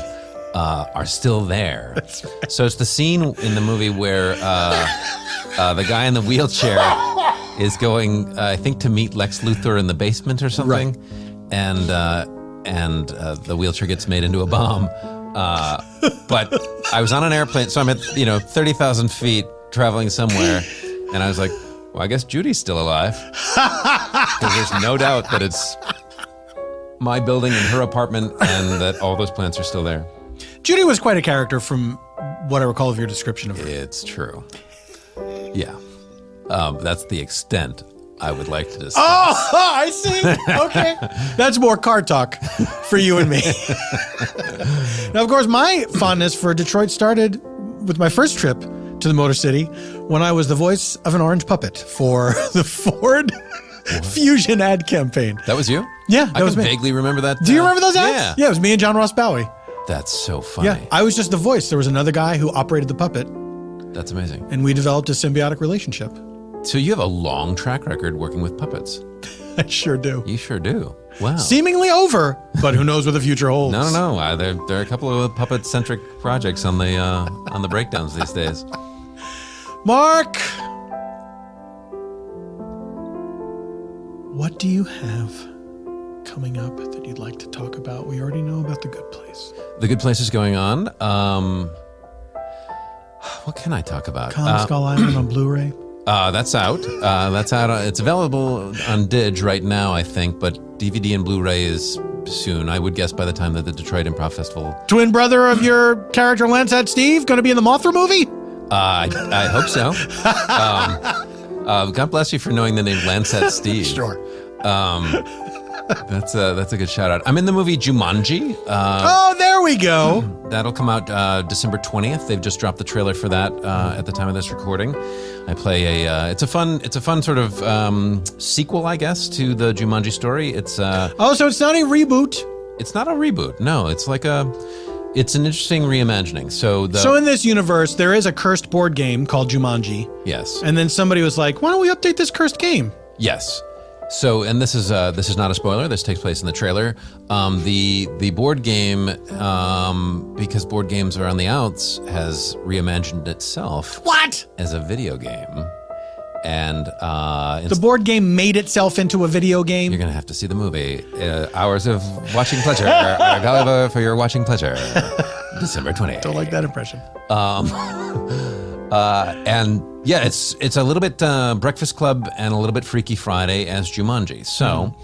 Speaker 2: are still there. That's right. So it's the scene in the movie where the guy in the wheelchair is going, I think, to meet Lex Luthor in the basement or something, right. and the wheelchair gets made into a bomb. But I was on an airplane, so I'm at 30,000 feet traveling somewhere, and I was like, well, I guess Judy's still alive, because there's no doubt that it's my building and her apartment, and that all those plants are still there.
Speaker 1: Judy was quite a character from what I recall of your description of her.
Speaker 2: It's true. Yeah. That's the extent. I would like to discuss.
Speaker 1: Oh, I see. Okay. That's more car talk for you and me. Now, of course, my fondness for Detroit started with my first trip to the Motor City when I was the voice of an orange puppet for the Ford Fusion ad campaign.
Speaker 2: That was you?
Speaker 1: Yeah, that was me.
Speaker 2: I vaguely remember that.
Speaker 1: Do you remember those ads?
Speaker 2: Yeah.
Speaker 1: Yeah, it was me and John Ross Bowie.
Speaker 2: That's so funny.
Speaker 1: Yeah, I was just the voice. There was another guy who operated the puppet.
Speaker 2: That's amazing.
Speaker 1: And we developed a symbiotic relationship.
Speaker 2: So you have a long track record working with puppets.
Speaker 1: I sure do.
Speaker 2: You sure do. Wow.
Speaker 1: Seemingly over, but who knows what the future holds.
Speaker 2: No. There are a couple of puppet-centric projects on the breakdowns these days.
Speaker 1: Mark, what do you have coming up that you'd like to talk about? We already know about The Good Place.
Speaker 2: The Good Place is going on. What can I talk about?
Speaker 1: Skull Island on Blu-ray.
Speaker 2: That's out. It's available on Dig right now, I think, but DVD and Blu-ray is soon. I would guess by the time that the Detroit Improv Festival.
Speaker 1: Twin brother of your character Lancet Steve, going to be in the Mothra movie?
Speaker 2: I hope so. God bless you for knowing the name Lancet Steve.
Speaker 1: Sure.
Speaker 2: That's a good shout out. I'm in the movie Jumanji.
Speaker 1: Oh, there we go.
Speaker 2: That'll come out December 20th. They've just dropped the trailer for that at the time of this recording. I play it's a fun sort of sequel, I guess, to the Jumanji story. It's
Speaker 1: so it's not a reboot.
Speaker 2: It's not a reboot. No, it's like it's an interesting reimagining. So
Speaker 1: in this universe, there is a cursed board game called Jumanji.
Speaker 2: Yes.
Speaker 1: And then somebody was like, "Why don't we update this cursed game?"
Speaker 2: Yes. So, and this is not a spoiler. This takes place in the trailer. The board game, because board games are on the outs, has reimagined itself.
Speaker 1: What?
Speaker 2: As a video game, and
Speaker 1: the board game made itself into a video game.
Speaker 2: You're gonna have to see the movie. Hours of watching pleasure are valuable for your watching pleasure. December 20th.
Speaker 1: Don't like that impression.
Speaker 2: And yeah, it's a little bit Breakfast Club and a little bit Freaky Friday as Jumanji. So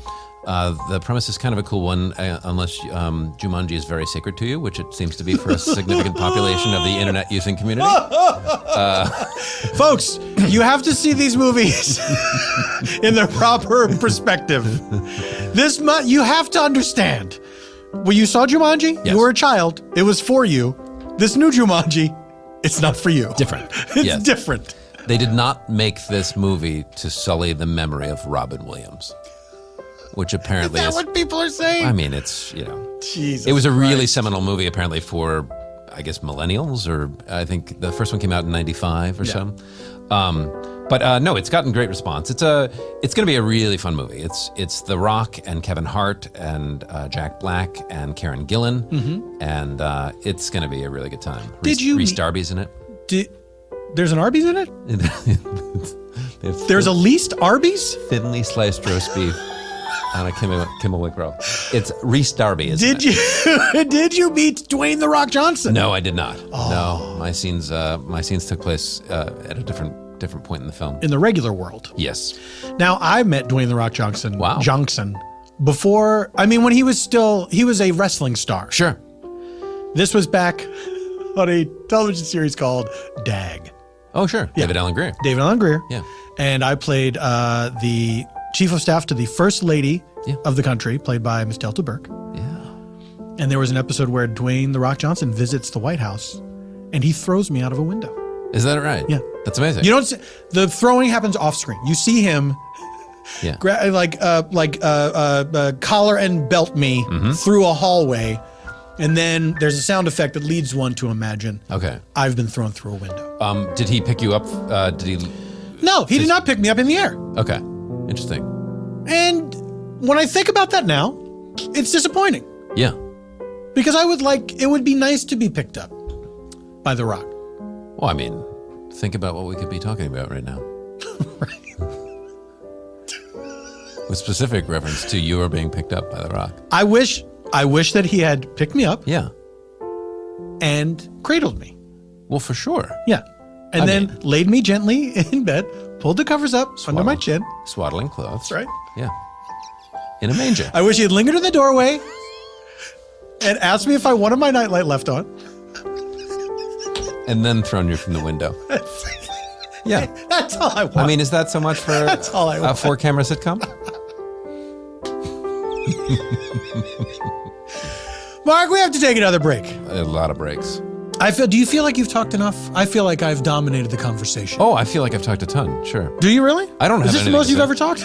Speaker 2: the premise is kind of a cool one, unless Jumanji is very sacred to you, which it seems to be for a significant population of the internet using community.
Speaker 1: Folks, you have to see these movies in their proper perspective. You have to understand. When you saw Jumanji,
Speaker 2: yes.
Speaker 1: You were a child. It was for you. This new Jumanji, it's not for you.
Speaker 2: Different.
Speaker 1: It's different.
Speaker 2: They did not make this movie to sully the memory of Robin Williams, which apparently
Speaker 1: is that what people are saying?
Speaker 2: I mean, it's,
Speaker 1: Jesus
Speaker 2: it was a really
Speaker 1: Christ.
Speaker 2: seminal movie apparently for, I guess, millennials, or I think the first one came out in 95 or so. But no, it's gotten great response. It's going to be a really fun movie. It's The Rock and Kevin Hart and Jack Black and Karen Gillan, and it's going to be a really good time. Reese Darby's in it.
Speaker 1: There's an Arby's in it? There's a least Arby's?
Speaker 2: Thinly sliced roast beef on a Kimmelwick roll. It's Reese Darby, isn't it?
Speaker 1: Did you meet Dwayne "The Rock" Johnson?
Speaker 2: No, I did not. Oh. No, my scenes took place at a different point in the film.
Speaker 1: In the regular world.
Speaker 2: Yes.
Speaker 1: Now, I met Dwayne "The Rock" Johnson.
Speaker 2: Wow.
Speaker 1: Johnson before. I mean, when he was a wrestling star.
Speaker 2: Sure.
Speaker 1: This was back on a television series called Dag.
Speaker 2: Oh, sure.
Speaker 1: Yeah.
Speaker 2: David Allen Greer.
Speaker 1: David Allen Greer.
Speaker 2: Yeah.
Speaker 1: And I played the chief of staff to the first lady of the country, played by Miss Delta Burke.
Speaker 2: Yeah.
Speaker 1: And there was an episode where Dwayne "The Rock" Johnson visits the White House, and he throws me out of a window.
Speaker 2: Is that right?
Speaker 1: Yeah.
Speaker 2: That's amazing.
Speaker 1: You don't see, the throwing happens off screen. You see him collar and belt me through a hallway. And then there's a sound effect that leads one to imagine.
Speaker 2: Okay.
Speaker 1: I've been thrown through a window.
Speaker 2: Did he pick you up?
Speaker 1: No, he did not pick me up in the air.
Speaker 2: Okay. Interesting.
Speaker 1: And when I think about that now, it's disappointing.
Speaker 2: Yeah.
Speaker 1: Because it would be nice to be picked up by The Rock.
Speaker 2: Well, I mean, think about what we could be talking about right now.
Speaker 1: Right.
Speaker 2: With specific reference to you are being picked up by The Rock.
Speaker 1: I wish that he had picked me up.
Speaker 2: Yeah.
Speaker 1: And cradled me.
Speaker 2: Well, for sure.
Speaker 1: Yeah. And then laid me gently in bed, pulled the covers up under my chin.
Speaker 2: Swaddling clothes.
Speaker 1: That's right.
Speaker 2: Yeah. In a manger.
Speaker 1: I wish he had lingered in the doorway and asked me if I wanted my nightlight left on.
Speaker 2: And then thrown you from the window. Yeah.
Speaker 1: That's all I want.
Speaker 2: I mean, is that so much for a 4-camera sitcom?
Speaker 1: Mark, we have to take another break.
Speaker 2: A lot of breaks.
Speaker 1: Do you feel like you've talked enough? I feel like I've dominated the conversation.
Speaker 2: Oh, I feel like I've talked a ton, sure.
Speaker 1: Do you really?
Speaker 2: I don't have
Speaker 1: Is this the most you've ever talked?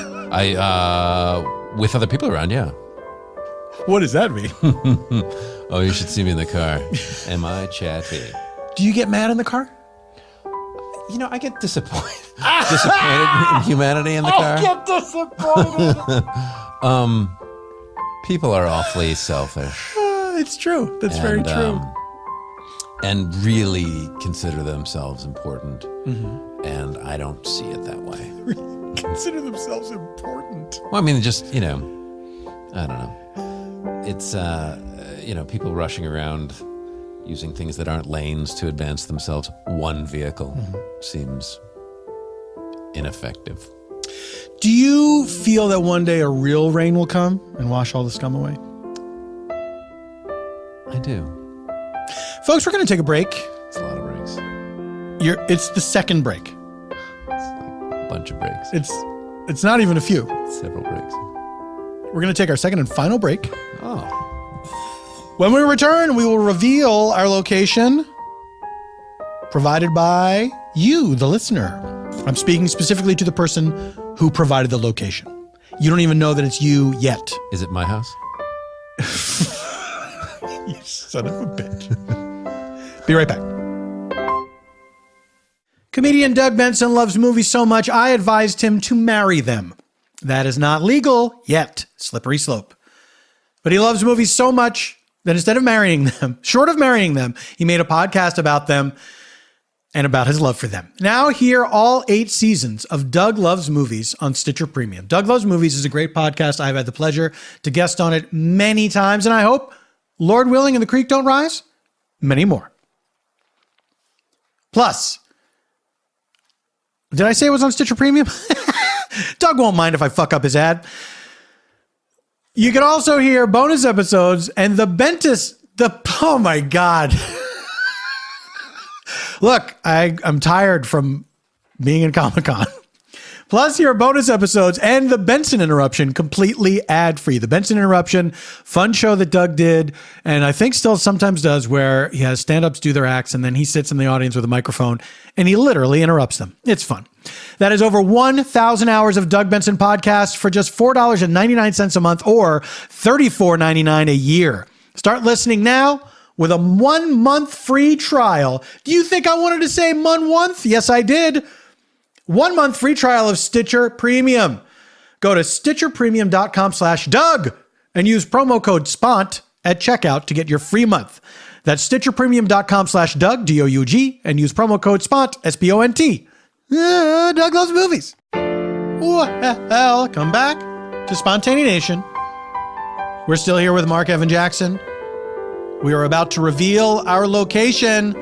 Speaker 2: With other people around, yeah.
Speaker 1: What does that mean?
Speaker 2: Oh, you should see me in the car. Am I chatty?
Speaker 1: Do you get mad in the car?
Speaker 2: You know, I get disappointed in humanity in the car.
Speaker 1: I get disappointed.
Speaker 2: People are awfully selfish.
Speaker 1: It's true. That's very true.
Speaker 2: And really consider themselves important. Mm-hmm. And I don't see it that way.
Speaker 1: Consider themselves important.
Speaker 2: Well, I mean, just, I don't know. It's, people rushing around using things that aren't lanes to advance themselves. One vehicle seems ineffective.
Speaker 1: Do you feel that one day a real rain will come and wash all the scum away?
Speaker 2: I do.
Speaker 1: Folks, we're going to take a break.
Speaker 2: It's a lot of breaks.
Speaker 1: It's the second break.
Speaker 2: It's like a bunch of breaks.
Speaker 1: It's not even a few.
Speaker 2: Several breaks.
Speaker 1: We're going to take our second and final break.
Speaker 2: Oh.
Speaker 1: When we return, we will reveal our location provided by you, the listener. I'm speaking specifically to the person who provided the location. You don't even know that it's you yet.
Speaker 2: Is it my house?
Speaker 1: You son of a bitch. Be right back. Comedian Doug Benson loves movies so much, I advised him to marry them. That is not legal yet. Slippery slope. But he loves movies so much that instead of marrying them, short of marrying them, he made a podcast about them and about his love for them. Now hear all 8 seasons of Doug Loves Movies on Stitcher Premium. Doug Loves Movies is a great podcast. I've had the pleasure to guest on it many times, and I hope, Lord willing and the creek don't rise, many more. Plus, did I say it was on Stitcher Premium? Doug won't mind if I fuck up his ad. You can also hear bonus episodes and oh my God. Look, I'm tired from being in Comic-Con. Plus, hear bonus episodes and the Benson Interruption completely ad-free. The Benson Interruption, fun show that Doug did, and I think still sometimes does, where he has stand-ups do their acts, and then he sits in the audience with a microphone, and he literally interrupts them. It's fun. That is over 1,000 hours of Doug Benson podcasts for just $4.99 a month or $34.99 a year. Start listening now with a 1-month free trial. Do you think I wanted to say 1 month? Yes, I did. 1 month free trial of Stitcher Premium. Go to stitcherpremium.com/Doug and use promo code SPONT at checkout to get your free month. That's stitcherpremium.com/Doug, D-O-U-G, and use promo code SPONT, S-P-O-N-T. Doug Loves Movies. Welcome back to Spontaneanation. We're still here with Marc Evan Jackson. We are about to reveal our location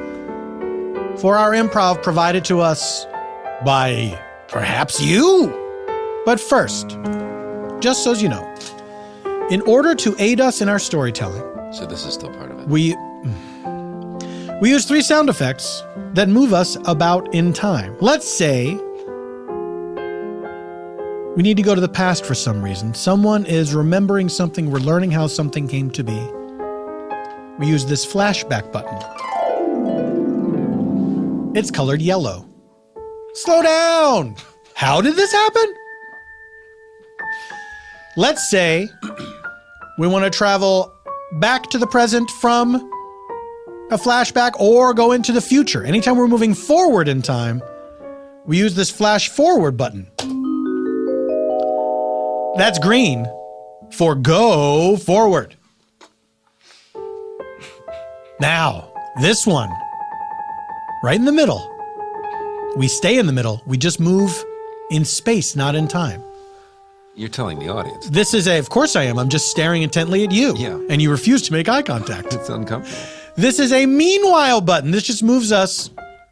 Speaker 1: for our improv provided to us by perhaps you. But first, just so you know, in order to aid us in our storytelling,
Speaker 2: so this is still part of it.
Speaker 1: We use 3 sound effects that move us about in time. Let's say we need to go to the past for some reason. Someone is remembering something. We're learning how something came to be. We use this flashback button. It's colored yellow. Slow down! How did this happen? Let's say we want to travel back to the present from a flashback or go into the future. Anytime we're moving forward in time, we use this flash forward button. That's green for go forward. Now, this one, right in the middle. We stay in the middle. We just move in space, not in time.
Speaker 2: You're telling the audience.
Speaker 1: This is of course I am. I'm just staring intently at you.
Speaker 2: Yeah.
Speaker 1: And you refuse to make eye contact.
Speaker 2: It's uncomfortable.
Speaker 1: This is a meanwhile button. This just moves us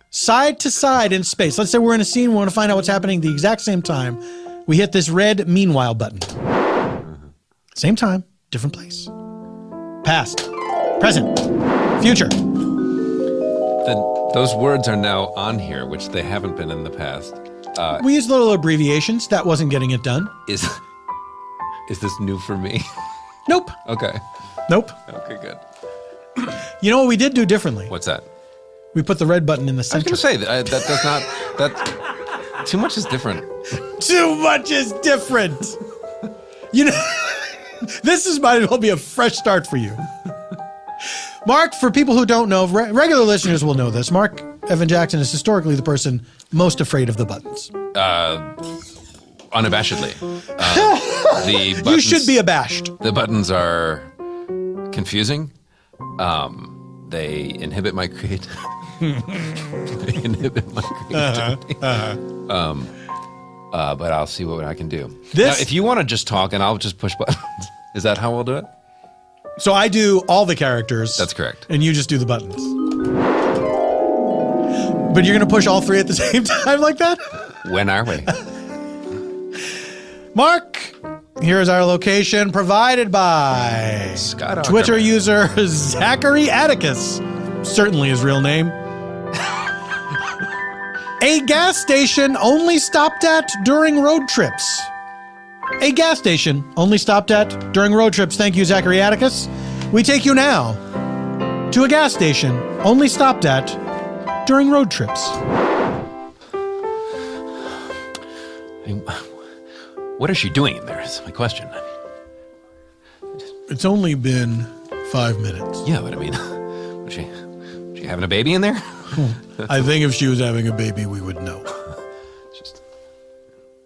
Speaker 1: side to side in space. Let's say we're in a scene. We want to find out what's happening at the exact same time. We hit this red meanwhile button. Same time, different place. Past, present, future.
Speaker 2: Those words are now on here, which they haven't been in the past.
Speaker 1: We use little abbreviations. That wasn't getting it done.
Speaker 2: Is this new for me?
Speaker 1: Nope.
Speaker 2: Okay.
Speaker 1: Nope.
Speaker 2: Okay, good.
Speaker 1: You know what we did do differently?
Speaker 2: What's that?
Speaker 1: We put the red button in the center.
Speaker 2: I was going to say, that does not, that, too much is different.
Speaker 1: Too much is different. You know, this might as well be a fresh start for you. Mark, for people who don't know, regular listeners will know this. Mark Evan Jackson is historically the person most afraid of the buttons.
Speaker 2: Unabashedly. The buttons,
Speaker 1: you should be abashed.
Speaker 2: The buttons are confusing. They inhibit my creativity. But I'll see what I can do. Now, if you want to just talk and I'll just push buttons, is that how we'll do it?
Speaker 1: So I do all the characters.
Speaker 2: That's correct.
Speaker 1: And you just do the buttons. But you're going to push all three at the same time like that?
Speaker 2: When are we?
Speaker 1: Mark, here's our location provided by
Speaker 2: Scott
Speaker 1: Twitter user Zachary Atticus. Certainly his real name. A gas station only stopped at during road trips. A gas station only stopped at during road trips. Thank you, Zachary Atticus. We take you now to a gas station only stopped at during road trips.
Speaker 2: What is she doing in there? Is my question.
Speaker 1: It's only been 5 minutes.
Speaker 2: Yeah, but I mean, was she having a baby in there?
Speaker 1: I think if she was having a baby, we would know.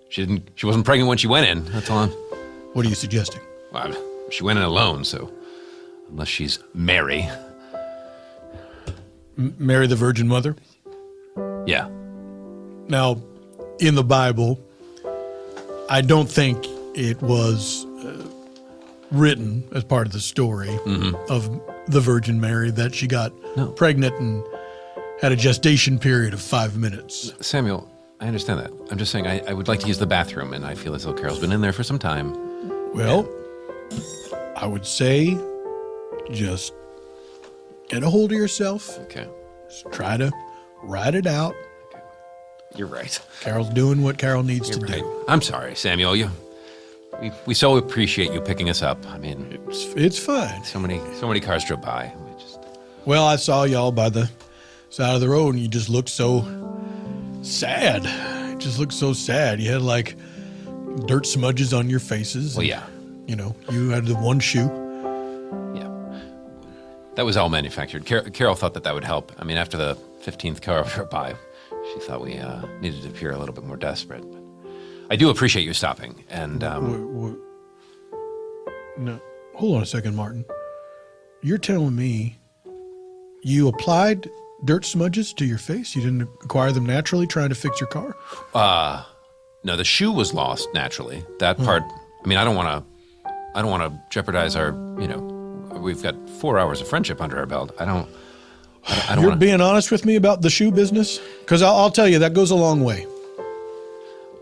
Speaker 2: She wasn't pregnant when she went in. That's all.
Speaker 1: What are you suggesting?
Speaker 2: Well, she went in alone, so unless she's Mary.
Speaker 1: Mary the Virgin Mother?
Speaker 2: Yeah.
Speaker 1: Now, in the Bible, I don't think it was written as part of the story of the Virgin Mary that she got pregnant and had a gestation period of 5 minutes.
Speaker 2: Samuel, I understand that. I'm just saying I would like to use the bathroom, and I feel as though Carol's been in there for some time.
Speaker 1: Well, I would say just get a hold of yourself.
Speaker 2: Okay.
Speaker 1: Just try to ride it out.
Speaker 2: Okay. You're right.
Speaker 1: Carol's doing what Carol needs to do.
Speaker 2: I'm sorry, Samuel. We so appreciate you picking us up. I mean,
Speaker 1: it's fine.
Speaker 2: So many cars drove by.
Speaker 1: Well, I saw y'all by the side of the road, and you just looked so sad. It just looked so sad. You had like dirt smudges on your faces.
Speaker 2: Well, yeah.
Speaker 1: You know, you had the one shoe.
Speaker 2: Yeah. That was all manufactured. Carol thought that would help. I mean, after the 15th car drove by, she thought we needed to appear a little bit more desperate. But I do appreciate you stopping. And
Speaker 1: no, hold on a second, Martin. You're telling me you applied dirt smudges to your face? You didn't acquire them naturally trying to fix your car?
Speaker 2: No, the shoe was lost naturally. That part, I mean, I don't want to jeopardize our, we've got 4 hours of friendship under our belt. I don't
Speaker 1: You're being honest with me about the shoe business? Because I'll tell you, that goes a long way.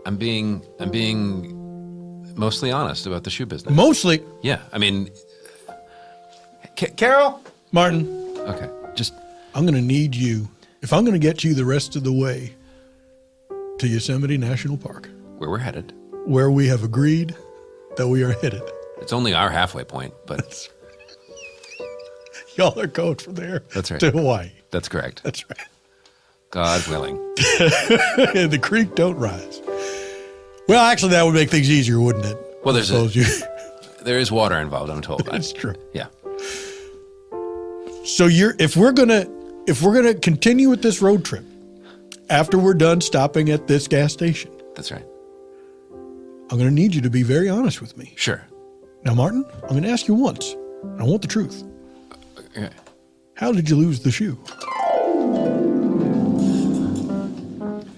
Speaker 2: I'm being mostly honest about the shoe business.
Speaker 1: Mostly?
Speaker 2: Yeah, I mean, Carol?
Speaker 1: Martin.
Speaker 2: Okay,
Speaker 1: I'm going to need you, if I'm going to get you the rest of the way to Yosemite National Park.
Speaker 2: Where we're headed.
Speaker 1: Where we have agreed that we are headed.
Speaker 2: It's only our halfway point, but...
Speaker 1: Y'all are going from there
Speaker 2: That's right.
Speaker 1: to Hawaii.
Speaker 2: That's correct.
Speaker 1: That's right.
Speaker 2: God willing.
Speaker 1: And the creek don't rise. Well, actually, that would make things easier, wouldn't it?
Speaker 2: Well, there is water involved, I'm told.
Speaker 1: That's true.
Speaker 2: Yeah.
Speaker 1: So if we're gonna continue with this road trip, after we're done stopping at this gas station.
Speaker 2: That's right.
Speaker 1: I'm gonna need you to be very honest with me.
Speaker 2: Sure.
Speaker 1: Now, Martin, I'm gonna ask you once. I want the truth.
Speaker 2: Okay.
Speaker 1: How did you lose the shoe?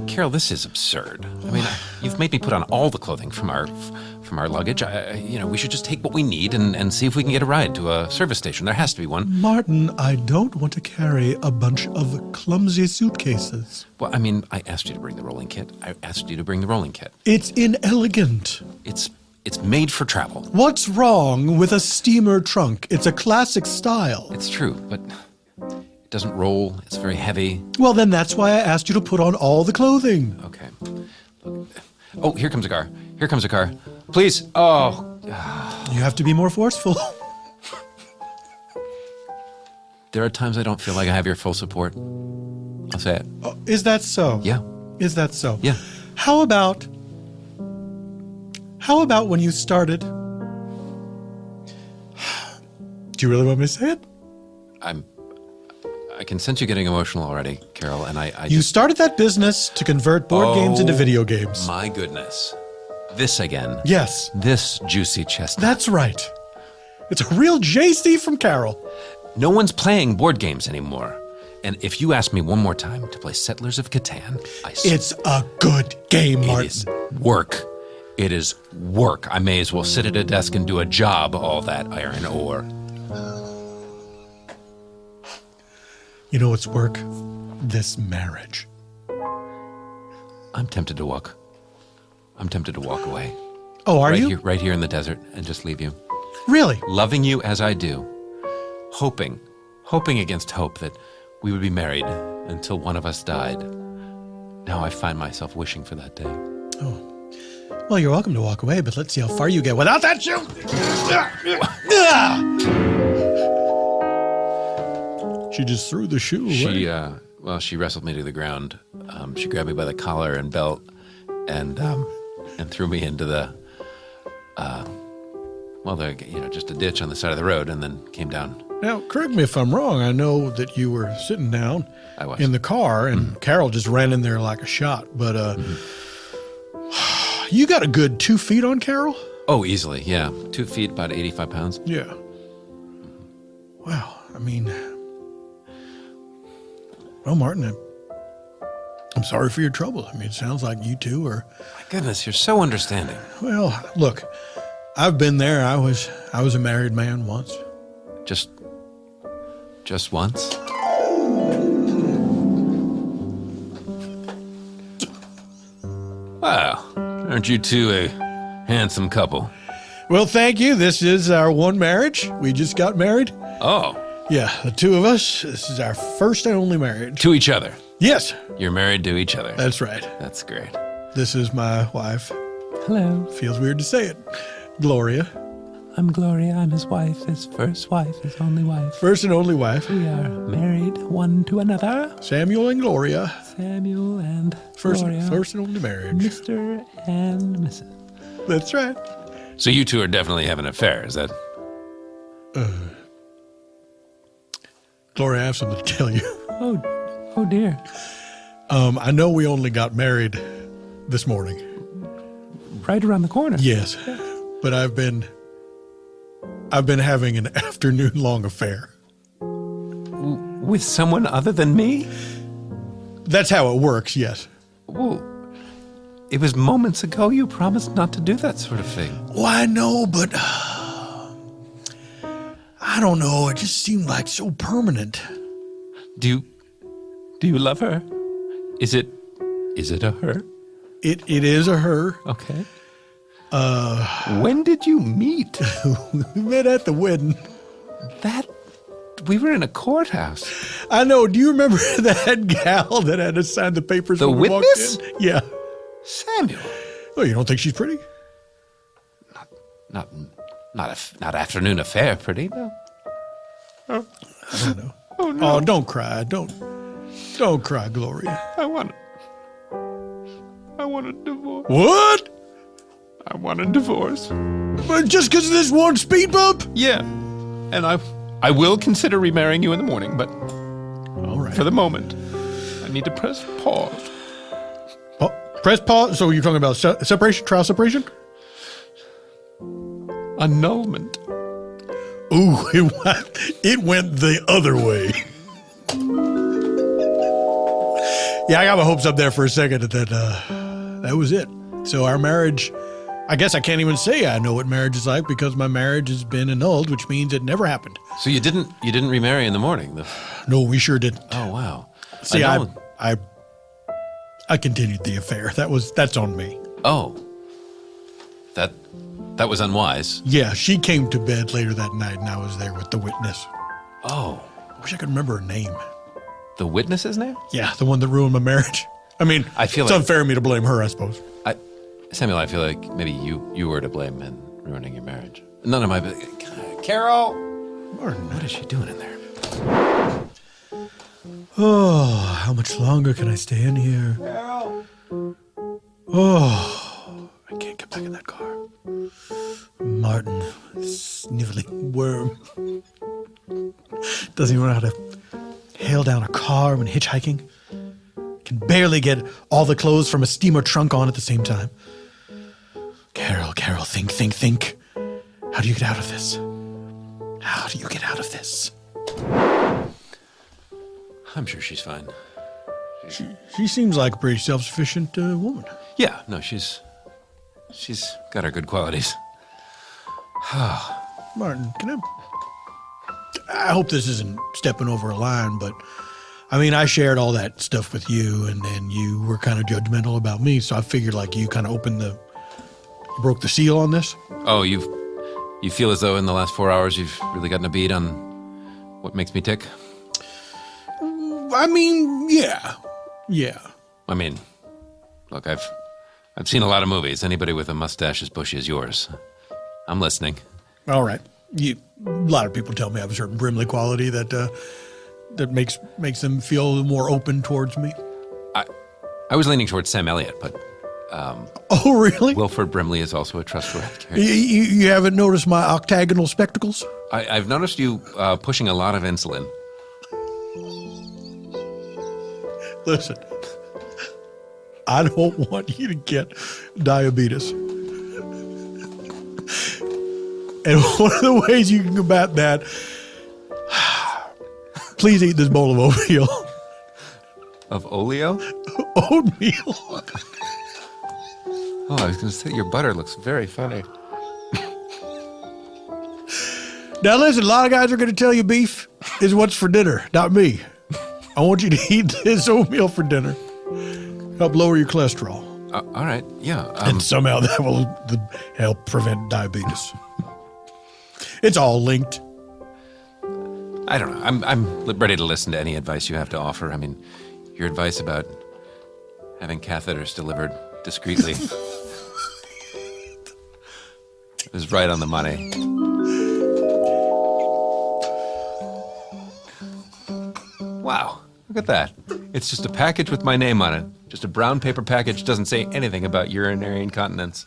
Speaker 2: Carol, this is absurd. I mean, you've made me put on all the clothing from our luggage. We should just take what we need and see if we can get a ride to a service station. There has to be one.
Speaker 1: Martin, I don't want to carry a bunch of clumsy suitcases.
Speaker 2: Well, I mean, I asked you to bring the rolling kit. I asked you to bring the rolling kit.
Speaker 1: It's inelegant.
Speaker 2: It's made for travel.
Speaker 1: What's wrong with a steamer trunk? It's a classic style.
Speaker 2: It's true, but It doesn't roll. It's very heavy.
Speaker 1: Well, then that's why I asked you to put on all the clothing.
Speaker 2: Okay. Oh, here comes a car. Here comes a car. Please. Oh.
Speaker 1: You have to be more forceful.
Speaker 2: There are times I don't feel like I have your full support. I'll say it.
Speaker 1: Oh, is that so?
Speaker 2: Yeah.
Speaker 1: Is that so?
Speaker 2: Yeah.
Speaker 1: How about when you started? Do you really want me to say it?
Speaker 2: I can sense you getting emotional already, Carol, and I
Speaker 1: You started that business to convert board games into video games.
Speaker 2: My goodness. This again.
Speaker 1: Yes.
Speaker 2: This juicy chestnut.
Speaker 1: That's right. It's a real JC from Carol.
Speaker 2: No one's playing board games anymore. And if you ask me one more time to play Settlers of Catan,
Speaker 1: It's a good game, Martin.
Speaker 2: It is work. It is work. I may as well sit at a desk and do a job, all that iron ore.
Speaker 1: You know what's work? This marriage.
Speaker 2: I'm tempted to walk. I'm tempted to walk away.
Speaker 1: Oh, are you?
Speaker 2: Right here in the desert and just leave you.
Speaker 1: Really?
Speaker 2: Loving you as I do. Hoping against hope that we would be married until one of us died. Now I find myself wishing for that day.
Speaker 1: Oh. Well, you're welcome to walk away, but let's see how far you get without that shoe. She just threw the shoe away.
Speaker 2: She wrestled me to the ground. She grabbed me by the collar and belt and threw me into just a ditch on the side of the road and then came down.
Speaker 1: Now, correct me if I'm wrong. I know that you were sitting down
Speaker 2: I was.
Speaker 1: in the car and Carol just ran in there like a shot. But you got a good 2 feet on Carol?
Speaker 2: Oh, easily, yeah. 2 feet, about 85 pounds.
Speaker 1: Yeah. Wow. I mean, well, Martin, I'm sorry for your trouble. I mean, it sounds like you two are...
Speaker 2: My goodness, you're so understanding.
Speaker 1: Well, look, I've been there. I was a married man once.
Speaker 2: Just once? Wow, aren't you two a handsome couple?
Speaker 1: Well, thank you. This is our one marriage. We just got married.
Speaker 2: Oh.
Speaker 1: Yeah, the two of us. This is our first and only marriage.
Speaker 2: To each other?
Speaker 1: Yes.
Speaker 2: You're married to each other?
Speaker 1: That's right.
Speaker 2: That's great.
Speaker 1: This is my wife.
Speaker 3: Hello.
Speaker 1: Feels weird to say it. Gloria.
Speaker 3: I'm Gloria. I'm his wife, his first wife, his only wife.
Speaker 1: First and only wife.
Speaker 3: We are married one to another.
Speaker 1: Samuel and Gloria.
Speaker 3: Samuel and Gloria.
Speaker 1: First and only marriage.
Speaker 3: Mr. and Mrs.
Speaker 1: That's right.
Speaker 2: So you two are definitely having an affair, is that?
Speaker 1: Gloria, I have something to tell you.
Speaker 3: Oh dear.
Speaker 1: I know we only got married this morning.
Speaker 3: Right around the corner.
Speaker 1: Yes. But I've been having an afternoon-long affair.
Speaker 3: With someone other than me?
Speaker 1: That's how it works, yes.
Speaker 3: Well, it was moments ago you promised not to do that sort of thing.
Speaker 1: Well, I know, but I don't know. It just seemed like so permanent.
Speaker 3: Do you love her? Is it a her?
Speaker 1: It is a her.
Speaker 3: Okay. When did you meet?
Speaker 1: We met at the wedding.
Speaker 3: We were in a courthouse.
Speaker 1: I know. Do you remember that gal that had to sign the papers?
Speaker 3: The
Speaker 1: when we
Speaker 3: witness?
Speaker 1: walked in? Yeah.
Speaker 3: Samuel.
Speaker 1: Oh, you don't think she's pretty?
Speaker 2: Not afternoon affair, pretty. No.
Speaker 1: I don't know. Oh, no. Oh, don't cry. Don't cry, Gloria.
Speaker 3: I want a divorce.
Speaker 1: What?
Speaker 3: I want a divorce.
Speaker 1: But just because of this one speed bump?
Speaker 3: Yeah. And I will consider remarrying you in the morning, but
Speaker 1: all right.
Speaker 3: For the moment, I need to press pause.
Speaker 1: Press pause? So you're talking about separation, trial separation?
Speaker 3: Annulment.
Speaker 1: Ooh, it went the other way. Yeah, I got my hopes up there for a second that was it. So our marriage, I guess I can't even say I know what marriage is like because my marriage has been annulled, which means it never happened.
Speaker 2: So you didn't remarry in the morning?
Speaker 1: No, we sure didn't.
Speaker 2: Oh, wow.
Speaker 1: See, I continued the affair. That's on me.
Speaker 2: Oh. That was unwise.
Speaker 1: Yeah, she came to bed later that night and I was there with the witness.
Speaker 2: Oh.
Speaker 1: I wish I could remember her name.
Speaker 3: The witness's name?
Speaker 1: Yeah, the one that ruined my marriage. I mean, it's unfair of me to blame her, I suppose.
Speaker 3: Samuel, I feel like maybe you were to blame in ruining your marriage. None of my... Carol!
Speaker 1: Martin.
Speaker 3: What is she doing in there?
Speaker 1: Oh, how much longer can I stay in here?
Speaker 3: Carol!
Speaker 1: Oh, I can't get back in that car. Martin, sniveling worm. Doesn't even know how to hail down a car when hitchhiking. Can barely get all the clothes from a steamer trunk on at the same time. Carol, think. How do you get out of this? How do you get out of this?
Speaker 3: I'm sure she's fine.
Speaker 1: She seems like a pretty self-sufficient woman.
Speaker 3: Yeah, no, she's got her good qualities.
Speaker 1: Martin, I hope this isn't stepping over a line, but I mean, I shared all that stuff with you, and then you were kind of judgmental about me, so I figured like you kind of broke the seal on this.
Speaker 3: Oh, you feel as though in the last 4 hours you've really gotten a beat on what makes me tick?
Speaker 1: I mean, yeah.
Speaker 3: I mean, look, I've seen a lot of movies. Anybody with a mustache as bushy as yours, I'm listening.
Speaker 1: All right. A lot of people tell me I have a certain Brimley quality that makes them feel more open towards me.
Speaker 3: I was leaning towards Sam Elliott, but
Speaker 1: oh, really?
Speaker 3: Wilford Brimley is also a trustworthy character.
Speaker 1: You haven't noticed my octagonal spectacles?
Speaker 3: I've noticed you pushing a lot of insulin.
Speaker 1: Listen, I don't want you to get diabetes. And one of the ways you can combat that, please eat this bowl of oatmeal.
Speaker 3: Of oleo?
Speaker 1: Oatmeal.
Speaker 3: Oh, I was going to say, your butter looks very funny.
Speaker 1: Now listen, a lot of guys are going to tell you beef is what's for dinner, not me. I want you to eat this oatmeal for dinner. Help lower your cholesterol.
Speaker 3: All right, yeah.
Speaker 1: And somehow that will help prevent diabetes. It's all linked.
Speaker 3: I don't know. I'm ready to listen to any advice you have to offer. I mean, your advice about having catheters delivered discreetly is right on the money. Wow, look at that. It's just a package with my name on it. Just a brown paper package, doesn't say anything about urinary incontinence.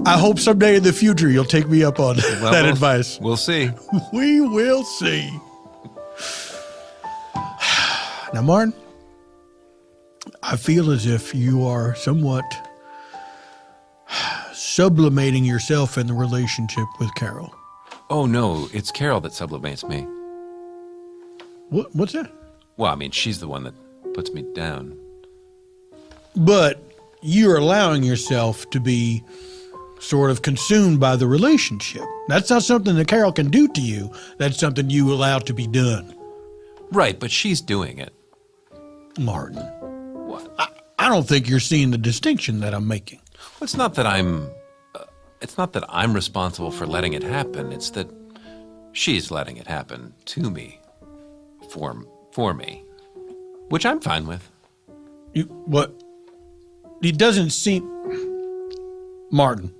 Speaker 1: I hope someday in the future you'll take me up on that advice.
Speaker 3: We'll see.
Speaker 1: We will see. Now, Martin, I feel as if you are somewhat sublimating yourself in the relationship with Carol.
Speaker 3: Oh, no, it's Carol that sublimates me.
Speaker 1: What's that?
Speaker 3: Well, I mean, she's the one that puts me down.
Speaker 1: But you're allowing yourself to be sort of consumed by the relationship. That's not something that Carol can do to you. That's something you allow to be done.
Speaker 3: Right, but she's doing it.
Speaker 1: Martin.
Speaker 3: What?
Speaker 1: I don't think you're seeing the distinction that I'm making.
Speaker 3: Well, it's not that I'm responsible for letting it happen. It's that she's letting it happen to me, for me, which I'm fine with.
Speaker 1: It doesn't seem, Martin.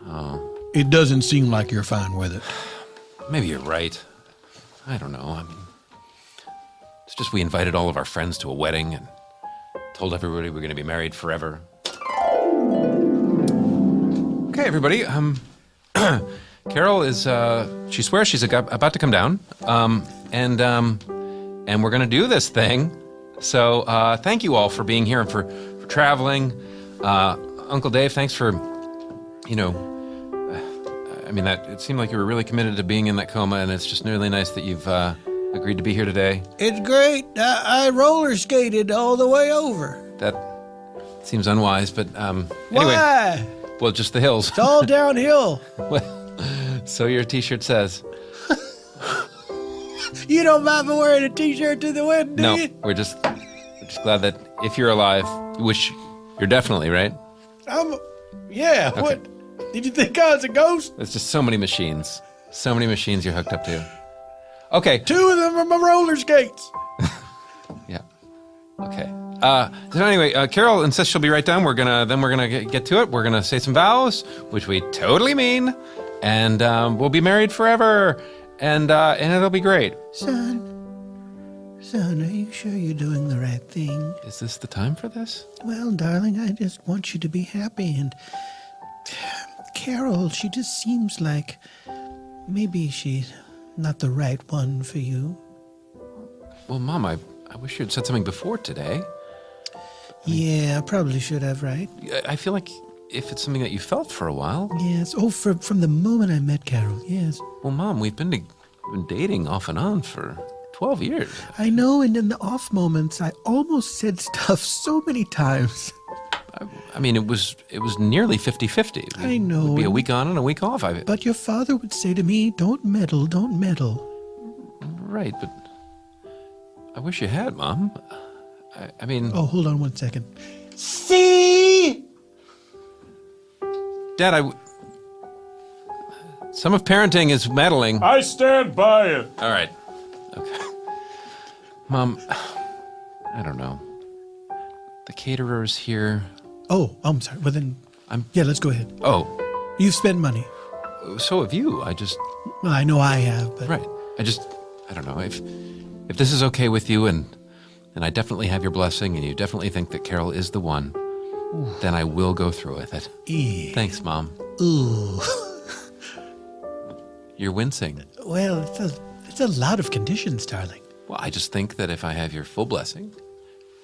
Speaker 3: Oh.
Speaker 1: It doesn't seem like you're fine with it.
Speaker 3: Maybe you're right. I don't know. I mean, it's just we invited all of our friends to a wedding and told everybody we're going to be married forever. Okay, everybody. Carol is, she swears she's about to come down. And we're going to do this thing. So thank you all for being here and for traveling. Uncle Dave, thanks for, it seemed like you were really committed to being in that coma, and it's just really nice that you've agreed to be here today.
Speaker 1: It's great. I roller skated all the way over.
Speaker 3: That seems unwise, but anyway.
Speaker 1: Why?
Speaker 3: Well, just the hills.
Speaker 1: It's all downhill.
Speaker 3: Well, so your T-shirt says.
Speaker 1: You don't mind me wearing a T-shirt to the wedding, do you?
Speaker 3: No, we're just glad that if you're alive, which you're definitely, right?
Speaker 1: Yeah. Okay. What? Did you think I was a ghost?
Speaker 3: There's just so many machines you're hooked up to. Okay.
Speaker 1: 2 of them are roller skates.
Speaker 3: Yeah. Okay. So anyway, Carol insists she'll be right down. We're gonna get to it. We're gonna say some vows, which we totally mean, and we'll be married forever, and it'll be great.
Speaker 1: Son, are you sure you're doing the right thing?
Speaker 3: Is this the time for this?
Speaker 1: Well, darling, I just want you to be happy, and Carol, she just seems like maybe she's not the right one for you.
Speaker 3: Well, Mom, I wish you had said something before today.
Speaker 1: Yeah, I probably should have, right?
Speaker 3: I feel like if it's something that you felt for a while.
Speaker 1: Yes. Oh, from the moment I met Carol, yes.
Speaker 3: Well, Mom, we've been dating off and on for 12 years.
Speaker 1: I know, and in the off moments, I almost said stuff so many times.
Speaker 3: I mean, it was nearly 50-50.
Speaker 1: I know.
Speaker 3: It would be a week on and a week off.
Speaker 1: But your father would say to me, don't meddle.
Speaker 3: Right, but I wish you had, Mom. I mean...
Speaker 1: Oh, hold on 1 second. See?
Speaker 3: Dad, some of parenting is meddling.
Speaker 4: I stand by it.
Speaker 3: All right. Okay. Mom, I don't know. The caterer's here.
Speaker 1: Oh, I'm sorry. Well, then, yeah, let's go ahead.
Speaker 3: Oh.
Speaker 1: You've spent money.
Speaker 3: So have you.
Speaker 1: Well, I know I have, but...
Speaker 3: Right. I don't know. If this is okay with you, and I definitely have your blessing, and you definitely think that Carol is the one, then I will go through with it. Thanks, Mom.
Speaker 1: Ooh.
Speaker 3: You're wincing.
Speaker 1: Well, it's a lot of conditions, darling.
Speaker 3: Well, I just think that if I have your full blessing,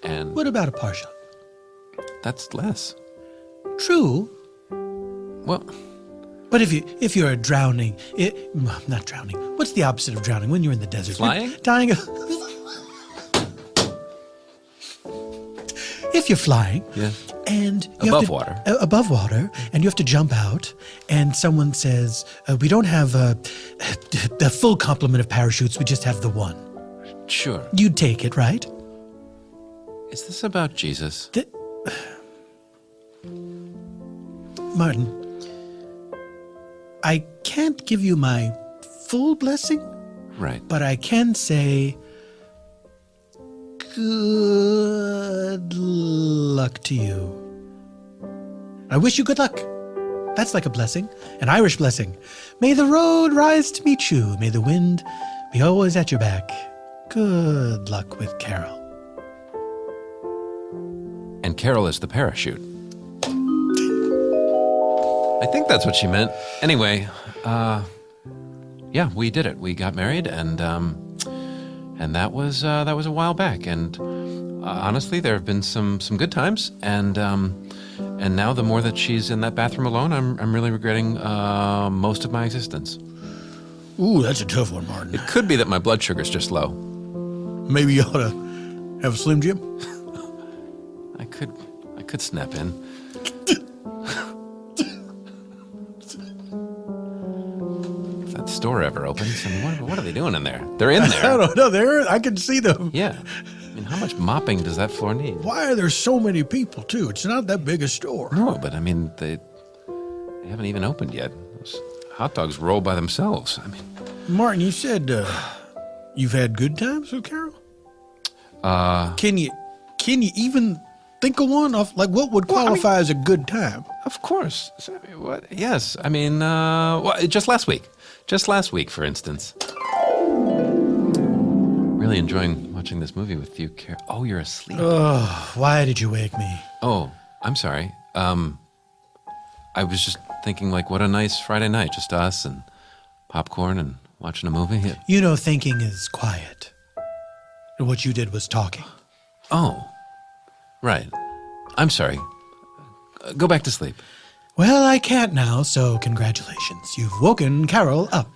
Speaker 3: and...
Speaker 1: What about a partial?
Speaker 3: That's less.
Speaker 1: True.
Speaker 3: Well...
Speaker 1: But if you're drowning, not drowning. What's the opposite of drowning when you're in the desert?
Speaker 3: Flying?
Speaker 1: You're dying of... If you're flying,
Speaker 3: yeah,
Speaker 1: and
Speaker 3: above water,
Speaker 1: and you have to jump out, and someone says, "We don't have the full complement of parachutes. We just have the one."
Speaker 3: Sure.
Speaker 1: You'd take it, right?
Speaker 3: Is this about Jesus?
Speaker 1: Martin, I can't give you my full blessing.
Speaker 3: Right.
Speaker 1: But I can say, good luck to you. I wish you good luck. That's like a blessing, an Irish blessing. May the road rise to meet you. May the wind be always at your back. Good luck with Carol.
Speaker 3: And Carol is the parachute. I think that's what she meant. Anyway, yeah, we did it. We got married, and that was a while back. And honestly, there have been some good times, and now the more that she's in that bathroom alone, I'm really regretting most of my existence.
Speaker 1: Ooh, that's a tough one, Martin.
Speaker 3: It could be that my blood sugar's just low.
Speaker 1: Maybe you ought to have a Slim Jim.
Speaker 3: I could snap in. If that store ever opens, I mean, what are they doing in there? They're in there.
Speaker 1: I don't know. I can see them.
Speaker 3: Yeah. I mean, how much mopping does that floor need?
Speaker 1: Why are there so many people, too? It's not that big a store.
Speaker 3: No, but I mean, they haven't even opened yet. Those hot dogs roll by themselves. I mean,
Speaker 1: Martin, you said you've had good times with Carol? Can you even think of one off, like, what would qualify as a good time?
Speaker 3: Of course. What? Yes. I mean, just last week. Just last week, for instance. Really enjoying watching this movie with you, Carol. Oh, you're asleep.
Speaker 1: Oh, why did you wake me?
Speaker 3: Oh, I'm sorry. I was just thinking, like, what a nice Friday night, just us and popcorn and watching a movie.
Speaker 1: You know, thinking is quiet. And what you did was talking.
Speaker 3: Oh, right. I'm sorry. Go back to sleep.
Speaker 1: Well, I can't now, so congratulations. You've woken Carol up.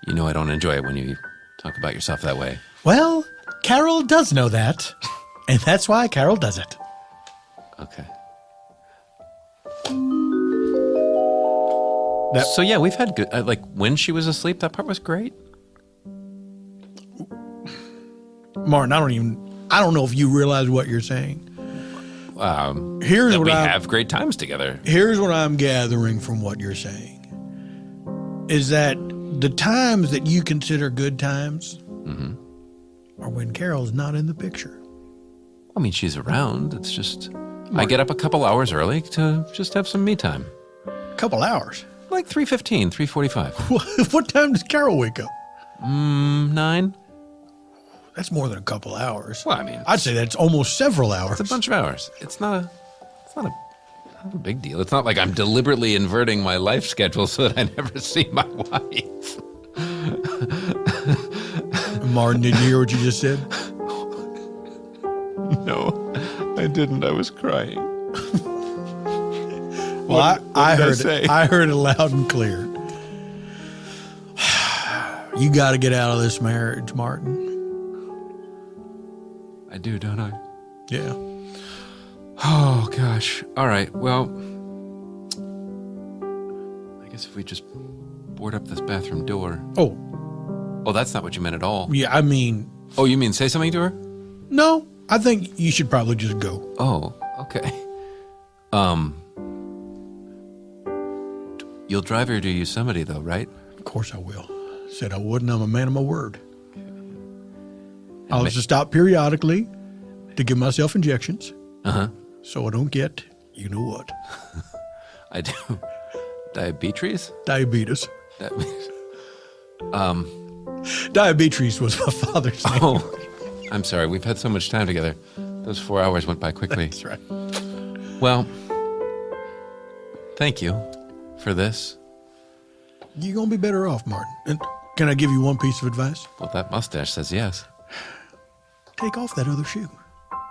Speaker 3: You know I don't enjoy it when you talk about yourself that way.
Speaker 1: Well, Carol does know that, and that's why Carol does it.
Speaker 3: Okay. So yeah, we've had good, like, when she was asleep, that part was great.
Speaker 1: Martin, I don't know if you realize what you're saying.
Speaker 3: Here's what we have great times together.
Speaker 1: Here's what I'm gathering from what you're saying. Is that the times that you consider good times are when Carol's not in the picture.
Speaker 3: I mean, she's around. It's just, I get up a couple hours early to just have some me time.
Speaker 1: A couple hours?
Speaker 3: Like 3:15, 3:45.
Speaker 1: What time does Carol wake up?
Speaker 3: 9.
Speaker 1: That's more than a couple hours.
Speaker 3: Well, I mean,
Speaker 1: I'd say that's almost several hours.
Speaker 3: It's a bunch of hours. It's not a big deal. It's not like I'm deliberately inverting my life schedule so that I never see my wife.
Speaker 1: Martin, did you hear what you just said?
Speaker 3: No, I didn't. I was crying.
Speaker 1: Well, I heard it loud and clear. You got to get out of this marriage, Martin.
Speaker 3: I do, don't I?
Speaker 1: Yeah.
Speaker 3: Oh, gosh. All right. Well, I guess if we just board up this bathroom door. Oh, that's not what you meant at all.
Speaker 1: Yeah, I mean...
Speaker 3: Oh, you mean say something to her?
Speaker 1: No, I think you should probably just go.
Speaker 3: Oh, okay. You'll drive her to Yosemite, though, right?
Speaker 1: Of course I will. Said I wouldn't. I'm a man of my word. I'll just stop periodically to give myself injections. So I don't get, you know what?
Speaker 3: I do. Diabetes?
Speaker 1: Diabetes. Diabetes was my father's name.
Speaker 3: Oh, I'm sorry. We've had so much time together. Those 4 hours went by quickly.
Speaker 1: That's right.
Speaker 3: Well, thank you for this.
Speaker 1: You're going to be better off, Martin. And can I give you one piece of advice?
Speaker 3: Well, that mustache says yes.
Speaker 1: Take off that other shoe.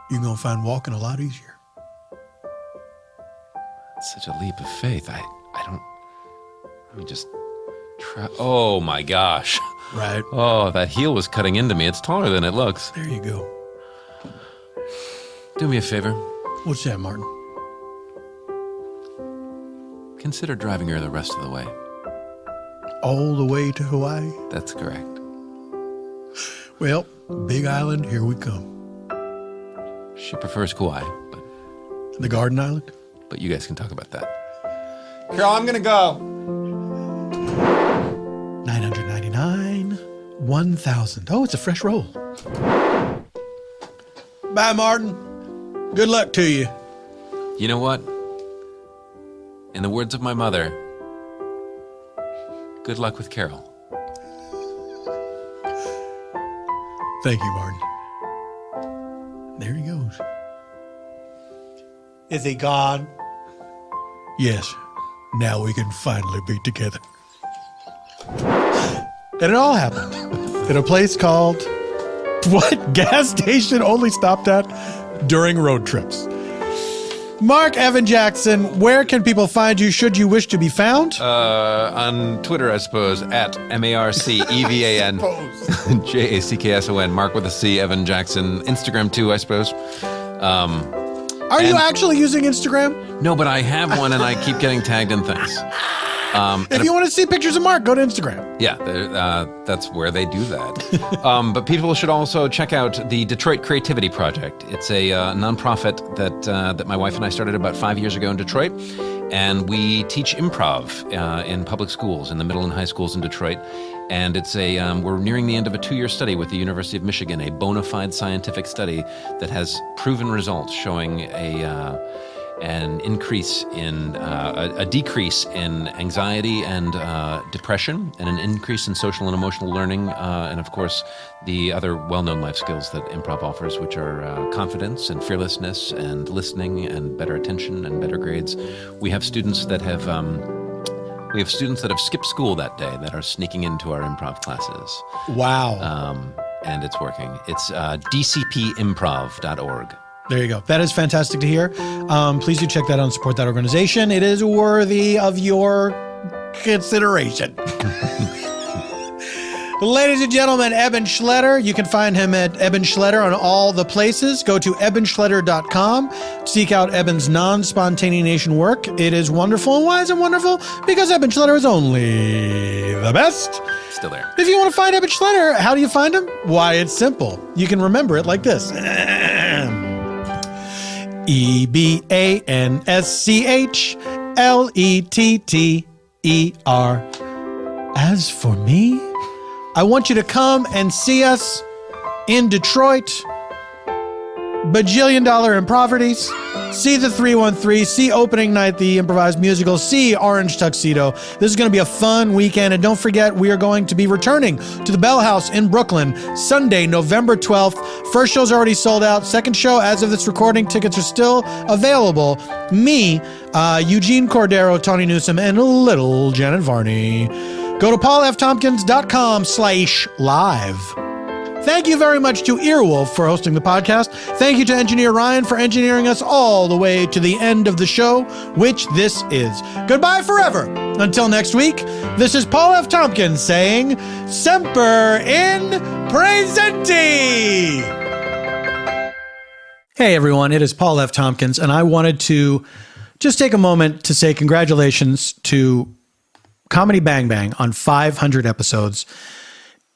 Speaker 1: You're going to find walking a lot easier.
Speaker 3: It's such a leap of faith. I don't... Let me just try... Oh, my gosh.
Speaker 1: Right.
Speaker 3: Oh, that heel was cutting into me. It's taller than it looks.
Speaker 1: There you go.
Speaker 3: Do me a favor.
Speaker 1: What's that, Martin?
Speaker 3: Consider driving her the rest of the way.
Speaker 1: All the way to Hawaii?
Speaker 3: That's correct.
Speaker 1: Well, Big Island, here we come.
Speaker 3: She prefers Kauai, but...
Speaker 1: The Garden Island?
Speaker 3: But you guys can talk about that. Carol, I'm gonna go.
Speaker 1: $999, $1,000. Oh, it's a fresh roll. Bye, Martin. Good luck to you.
Speaker 3: You know what? In the words of my mother, good luck with Carol.
Speaker 1: Thank you, Martin. There he goes. Is he gone? Yes. Now we can finally be together. And it all happened at a place called, what gas station only stopped at during road trips. Marc Evan Jackson, where can people find you should you wish to be found?
Speaker 3: On Twitter, I suppose, at MarcevanJackson. Marc with a C, Evan Jackson. Instagram, too, I suppose.
Speaker 1: Are you actually using Instagram?
Speaker 3: No, but I have one, and I keep getting tagged in things.
Speaker 1: If you want to see pictures of Marc, go to Instagram.
Speaker 3: Yeah, that's where they do that. But people should also check out the Detroit Creativity Project. It's a nonprofit that my wife and I started about 5 years ago in Detroit. And we teach improv in public schools, in the middle and high schools in Detroit. And it's we're nearing the end of a 2-year study with the University of Michigan, a bona fide scientific study that has proven results showing an increase in a decrease in anxiety and depression, and an increase in social and emotional learning, and of course the other well-known life skills that improv offers, which are confidence and fearlessness and listening and better attention and better grades. We have students that have skipped school that day that are sneaking into our improv classes.
Speaker 1: Wow.
Speaker 3: And it's working. It's dcpimprov.org.
Speaker 1: There you go. That is fantastic to hear. Please do check that out and support that organization. It is worthy of your consideration. Ladies and gentlemen, Eban Schletter. You can find him at Eban Schletter on all the places. Go to ebanschletter.com. Seek out Eban's non-spontaneanation work. It is wonderful. And why is it wonderful? Because Eban Schletter is only the best.
Speaker 3: Still there.
Speaker 1: If you want to find Eban Schletter, how do you find him? Why, it's simple. You can remember it like this. EBANSCHLETTER. as for me, I want you to come and see us in Detroit. Bajillion Dollar Improvities. See the 313. See opening night, the improvised musical. See Orange Tuxedo. This is going to be a fun weekend. And don't forget, we are going to be returning to the Bell House in Brooklyn Sunday, November 12th. First show's already sold out. Second show, as of this recording, tickets are still available. Me, Eugene Cordero, Tony Newsom, and little Janet Varney. Go to paulftompkins.com/live. Thank you very much to Earwolf for hosting the podcast. Thank you to Engineer Ryan for engineering us all the way to the end of the show, which this is. Goodbye forever. Until next week, this is Paul F. Tompkins saying, Semper in Presenti. Hey everyone, it is Paul F. Tompkins, and I wanted to just take a moment to say congratulations to Comedy Bang Bang on 500 episodes.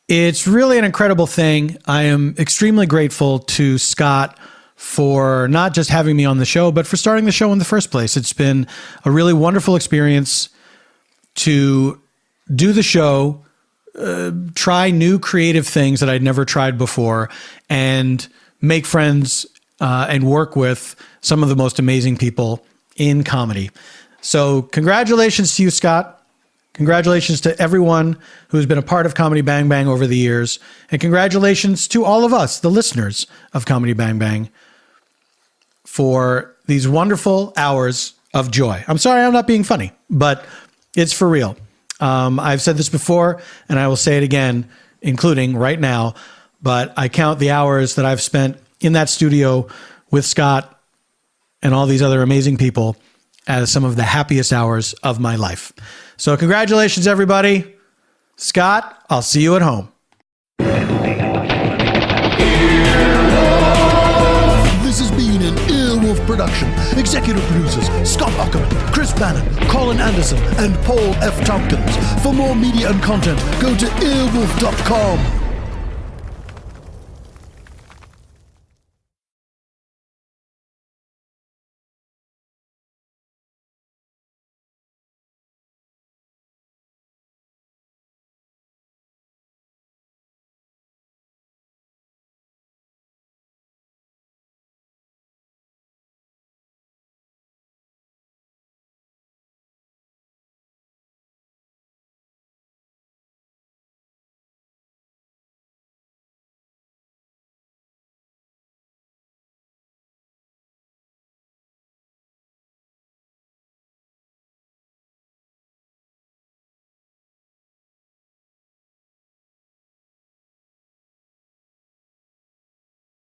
Speaker 1: It's really an incredible thing. I am extremely grateful to Scott for not just having me on the show, but for starting the show in the first place. It's been a really wonderful experience to do the show, try new creative things that I'd never tried before, and make friends and work with some of the most amazing people in comedy. So congratulations to you, Scott. Congratulations to everyone who's been a part of Comedy Bang Bang over the years. And congratulations to all of us, the listeners of Comedy Bang Bang, for these wonderful hours of joy. I'm sorry I'm not being funny, but it's for real. I've said this before, and I will say it again, including right now, but I count the hours that I've spent in that studio with Scott and all these other amazing people as some of the happiest hours of my life. So congratulations, everybody. Scott, I'll see you at home.
Speaker 4: This has been an Earwolf production. Executive producers Scott Ackerman, Chris Bannon, Colin Anderson, and Paul F. Tompkins. For more media and content, go to earwolf.com.